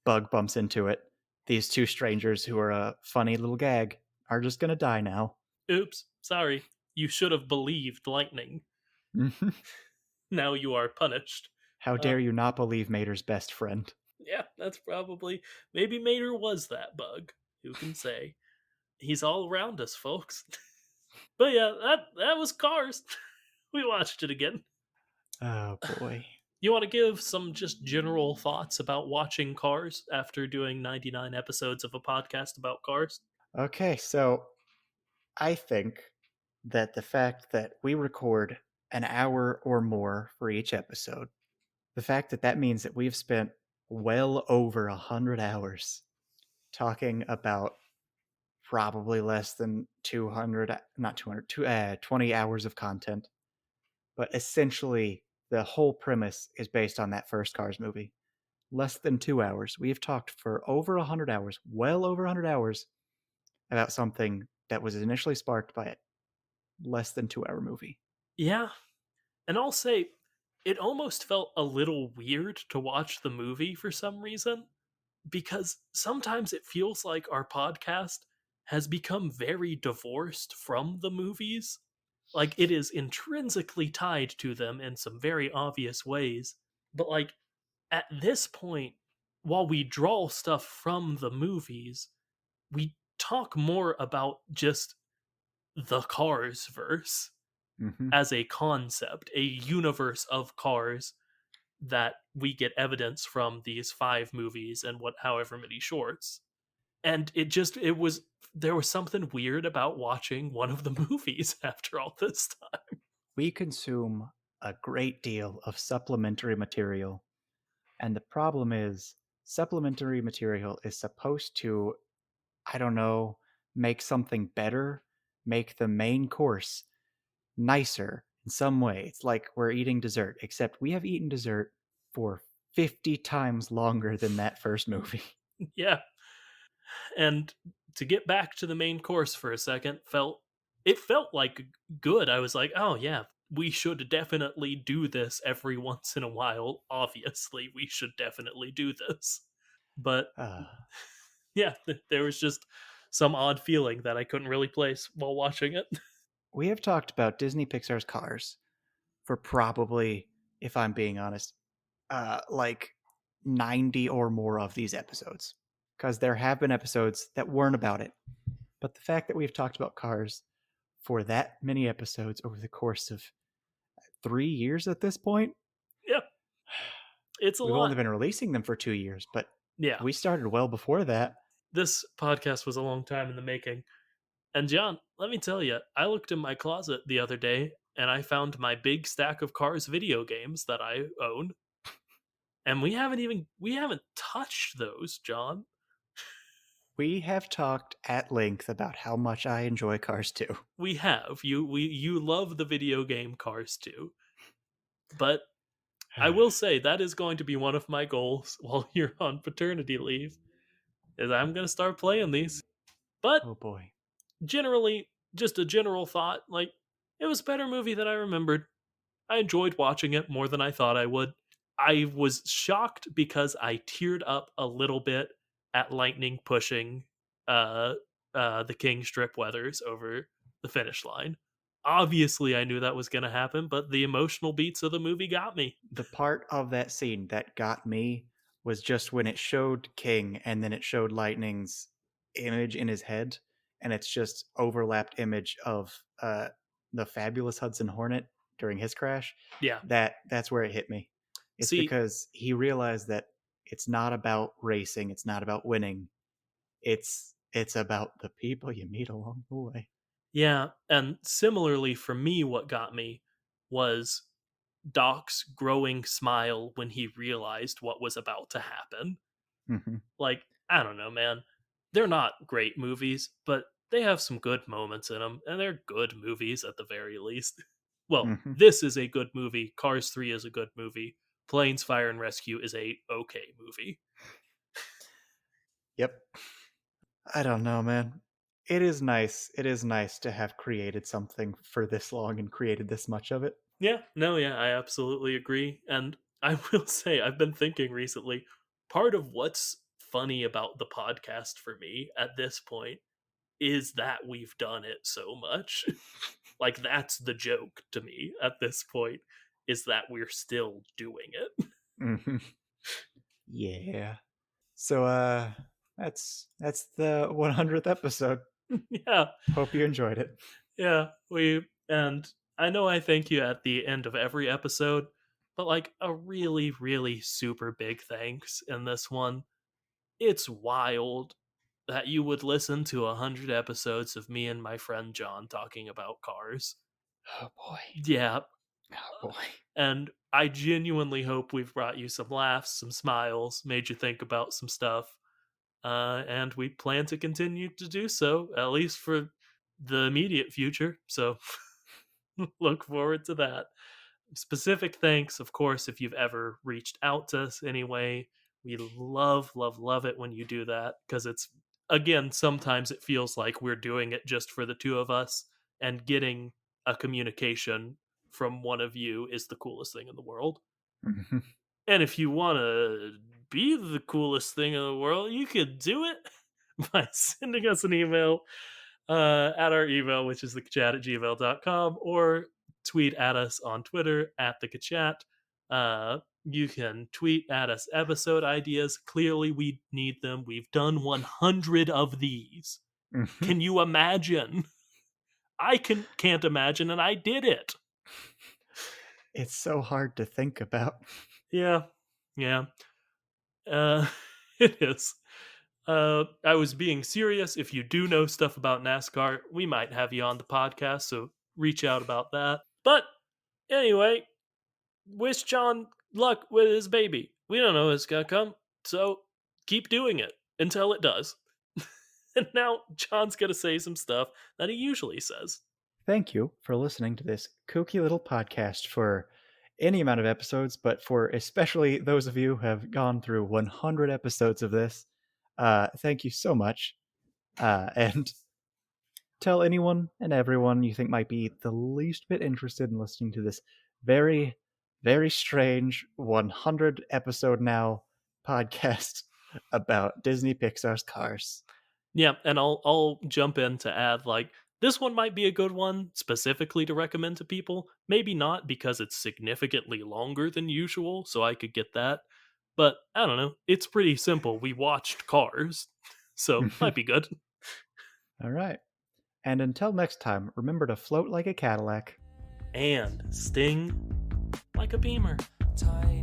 Bug bumps into it. These two strangers who are a funny little gag are just gonna die now. Oops, sorry. You should have believed lightning. Now you are punished. How Uh, dare you not believe Mater's best friend? yeah, that's probably maybe Mater was that bug. Who can say? He's all around us, folks. But yeah, that was Cars. We watched it again. Oh boy. You want to give some just general thoughts about watching Cars after doing 99 episodes of a podcast about cars? Okay, so I think that the fact that we record an hour or more for each episode, the fact that that means that we've spent well over 100 hours talking about probably less than 200, not 200, 20 hours of content. But essentially, the whole premise is based on that first Cars movie. Less than 2 hours. We have talked for over 100 hours, well over 100 hours, about something that was initially sparked by a less than 2 hour movie. Yeah, and I'll say it almost felt a little weird to watch the movie for some reason because sometimes it feels like our podcast has become very divorced from the movies. Like it is intrinsically tied to them in some very obvious ways. But like at this point, while we draw stuff from the movies, we talk more about just the Cars verse Hmm. as a concept, a universe of cars that we get evidence from these five movies and what however many shorts. And it was there was something weird about watching one of the movies after all this time. We consume a great deal of supplementary material. And the problem is, supplementary material is supposed to, I don't know, make something better, make the main course nicer in some way. It's like we're eating dessert, except we have eaten dessert for 50 times longer than that first movie. Yeah. And to get back to the main course for a second, felt like good. I was like, "Oh yeah, we should definitely do this every once in a while. Obviously, we should definitely do this." But Uh, yeah, there was just some odd feeling that I couldn't really place while watching it. we have talked about Disney Pixar's Cars for probably, if I'm being honest, like 90 or more of these episodes. Because there have been episodes that weren't about it. But the fact that we've talked about Cars for that many episodes over the course of 3 years at this point, Yeah, it's a we've only lot. been releasing them for 2 years, but Yeah, we started well before that. this podcast was a long time in the making. And John, let me tell you, I looked in my closet the other day and I found my big stack of Cars video games that I own, and we haven't touched those, John. We have talked at length about how much I enjoy Cars 2. We have. You love the video game Cars too. But I will say that is going to be one of my goals while you're on paternity leave is I'm going to start playing these. But Oh boy. generally, just a general thought, like it was a better movie than I remembered. I enjoyed watching it more than I thought I would. I was shocked because I teared up a little bit at Lightning pushing uh the King Strip Weathers over the finish line. Obviously I knew that was going to happen, but the emotional beats of the movie got me. The part of that scene that got me was just when it showed King and then it showed Lightning's image in his head, and it's just overlapped image of the fabulous Hudson Hornet during his crash. Yeah. That's where it hit me. It's See, because he realized that it's not about racing, it's not about winning. It's about the people you meet along the way. yeah, and similarly for me what got me was Doc's growing smile when he realized what was about to happen. Mhm, Like, I don't know, man. They're not great movies, but they have some good moments in them, and they're good movies at the very least. Well, mhm. this is a good movie. Cars 3 is a good movie. Planes, Fire, and Rescue is a okay movie. Yep. I don't know, man. It is nice. It is nice to have created something for this long and created this much of it. Yeah, no, yeah, I absolutely agree. And I will say, I've been thinking recently, part of what's funny about the podcast for me at this point is that we've done it so much. Like, that's the joke to me at this point, is that we're still doing it. Mhm. Yeah. So that's the 100th episode. Yeah, Hope you enjoyed it. yeah. And I know I thank you at the end of every episode, but like a really, really super big thanks in this one. It's wild that you would listen to 100 episodes of me and my friend John talking about cars. Oh boy. Yeah, Oh boy. and I genuinely hope we've brought you some laughs, some smiles, made you think about some stuff. And we plan to continue to do so, at least for the immediate future. So look forward to that. Specific thanks, of course, if you've ever reached out to us anyway. We love, love, love it when you do that because it's, again, sometimes it feels like we're doing it just for the two of us, and getting a communication from one of you is the coolest thing in the world. Mhm. And if you want to be the coolest thing in the world, you could do it by sending us an email at our email, which is thechat@gmail.com, or tweet at us on Twitter at thechat. You can tweet at us episode ideas. Clearly, we need them. We've done 100 of these. Mhm. Can you imagine? Can't imagine, and I did it. It's so hard to think about. Yeah, yeah. Uh, it is. I was being serious. If you do know stuff about NASCAR, we might have you on the podcast, so reach out about that. But anyway, wish John luck with his baby. We don't know it's gonna come, so keep doing it until it does. And now John's gonna say some stuff that he usually says. Thank you for listening to this kooky little podcast for any amount of episodes, but for especially those of you who have gone through 100 episodes of this. Thank you so much. And tell anyone and everyone you think might be the least bit interested in listening to this very, very strange 100 episode now podcast about Disney Pixar's Cars. Yeah, and I'll jump in to add, like, this one might be a good one specifically to recommend to people. Maybe not because it's significantly longer than usual, so I could get that. But I don't know. It's pretty simple. We watched Cars, so might be good. All right. And until next time, remember to float like a Cadillac. And sting like a beamer. Tiny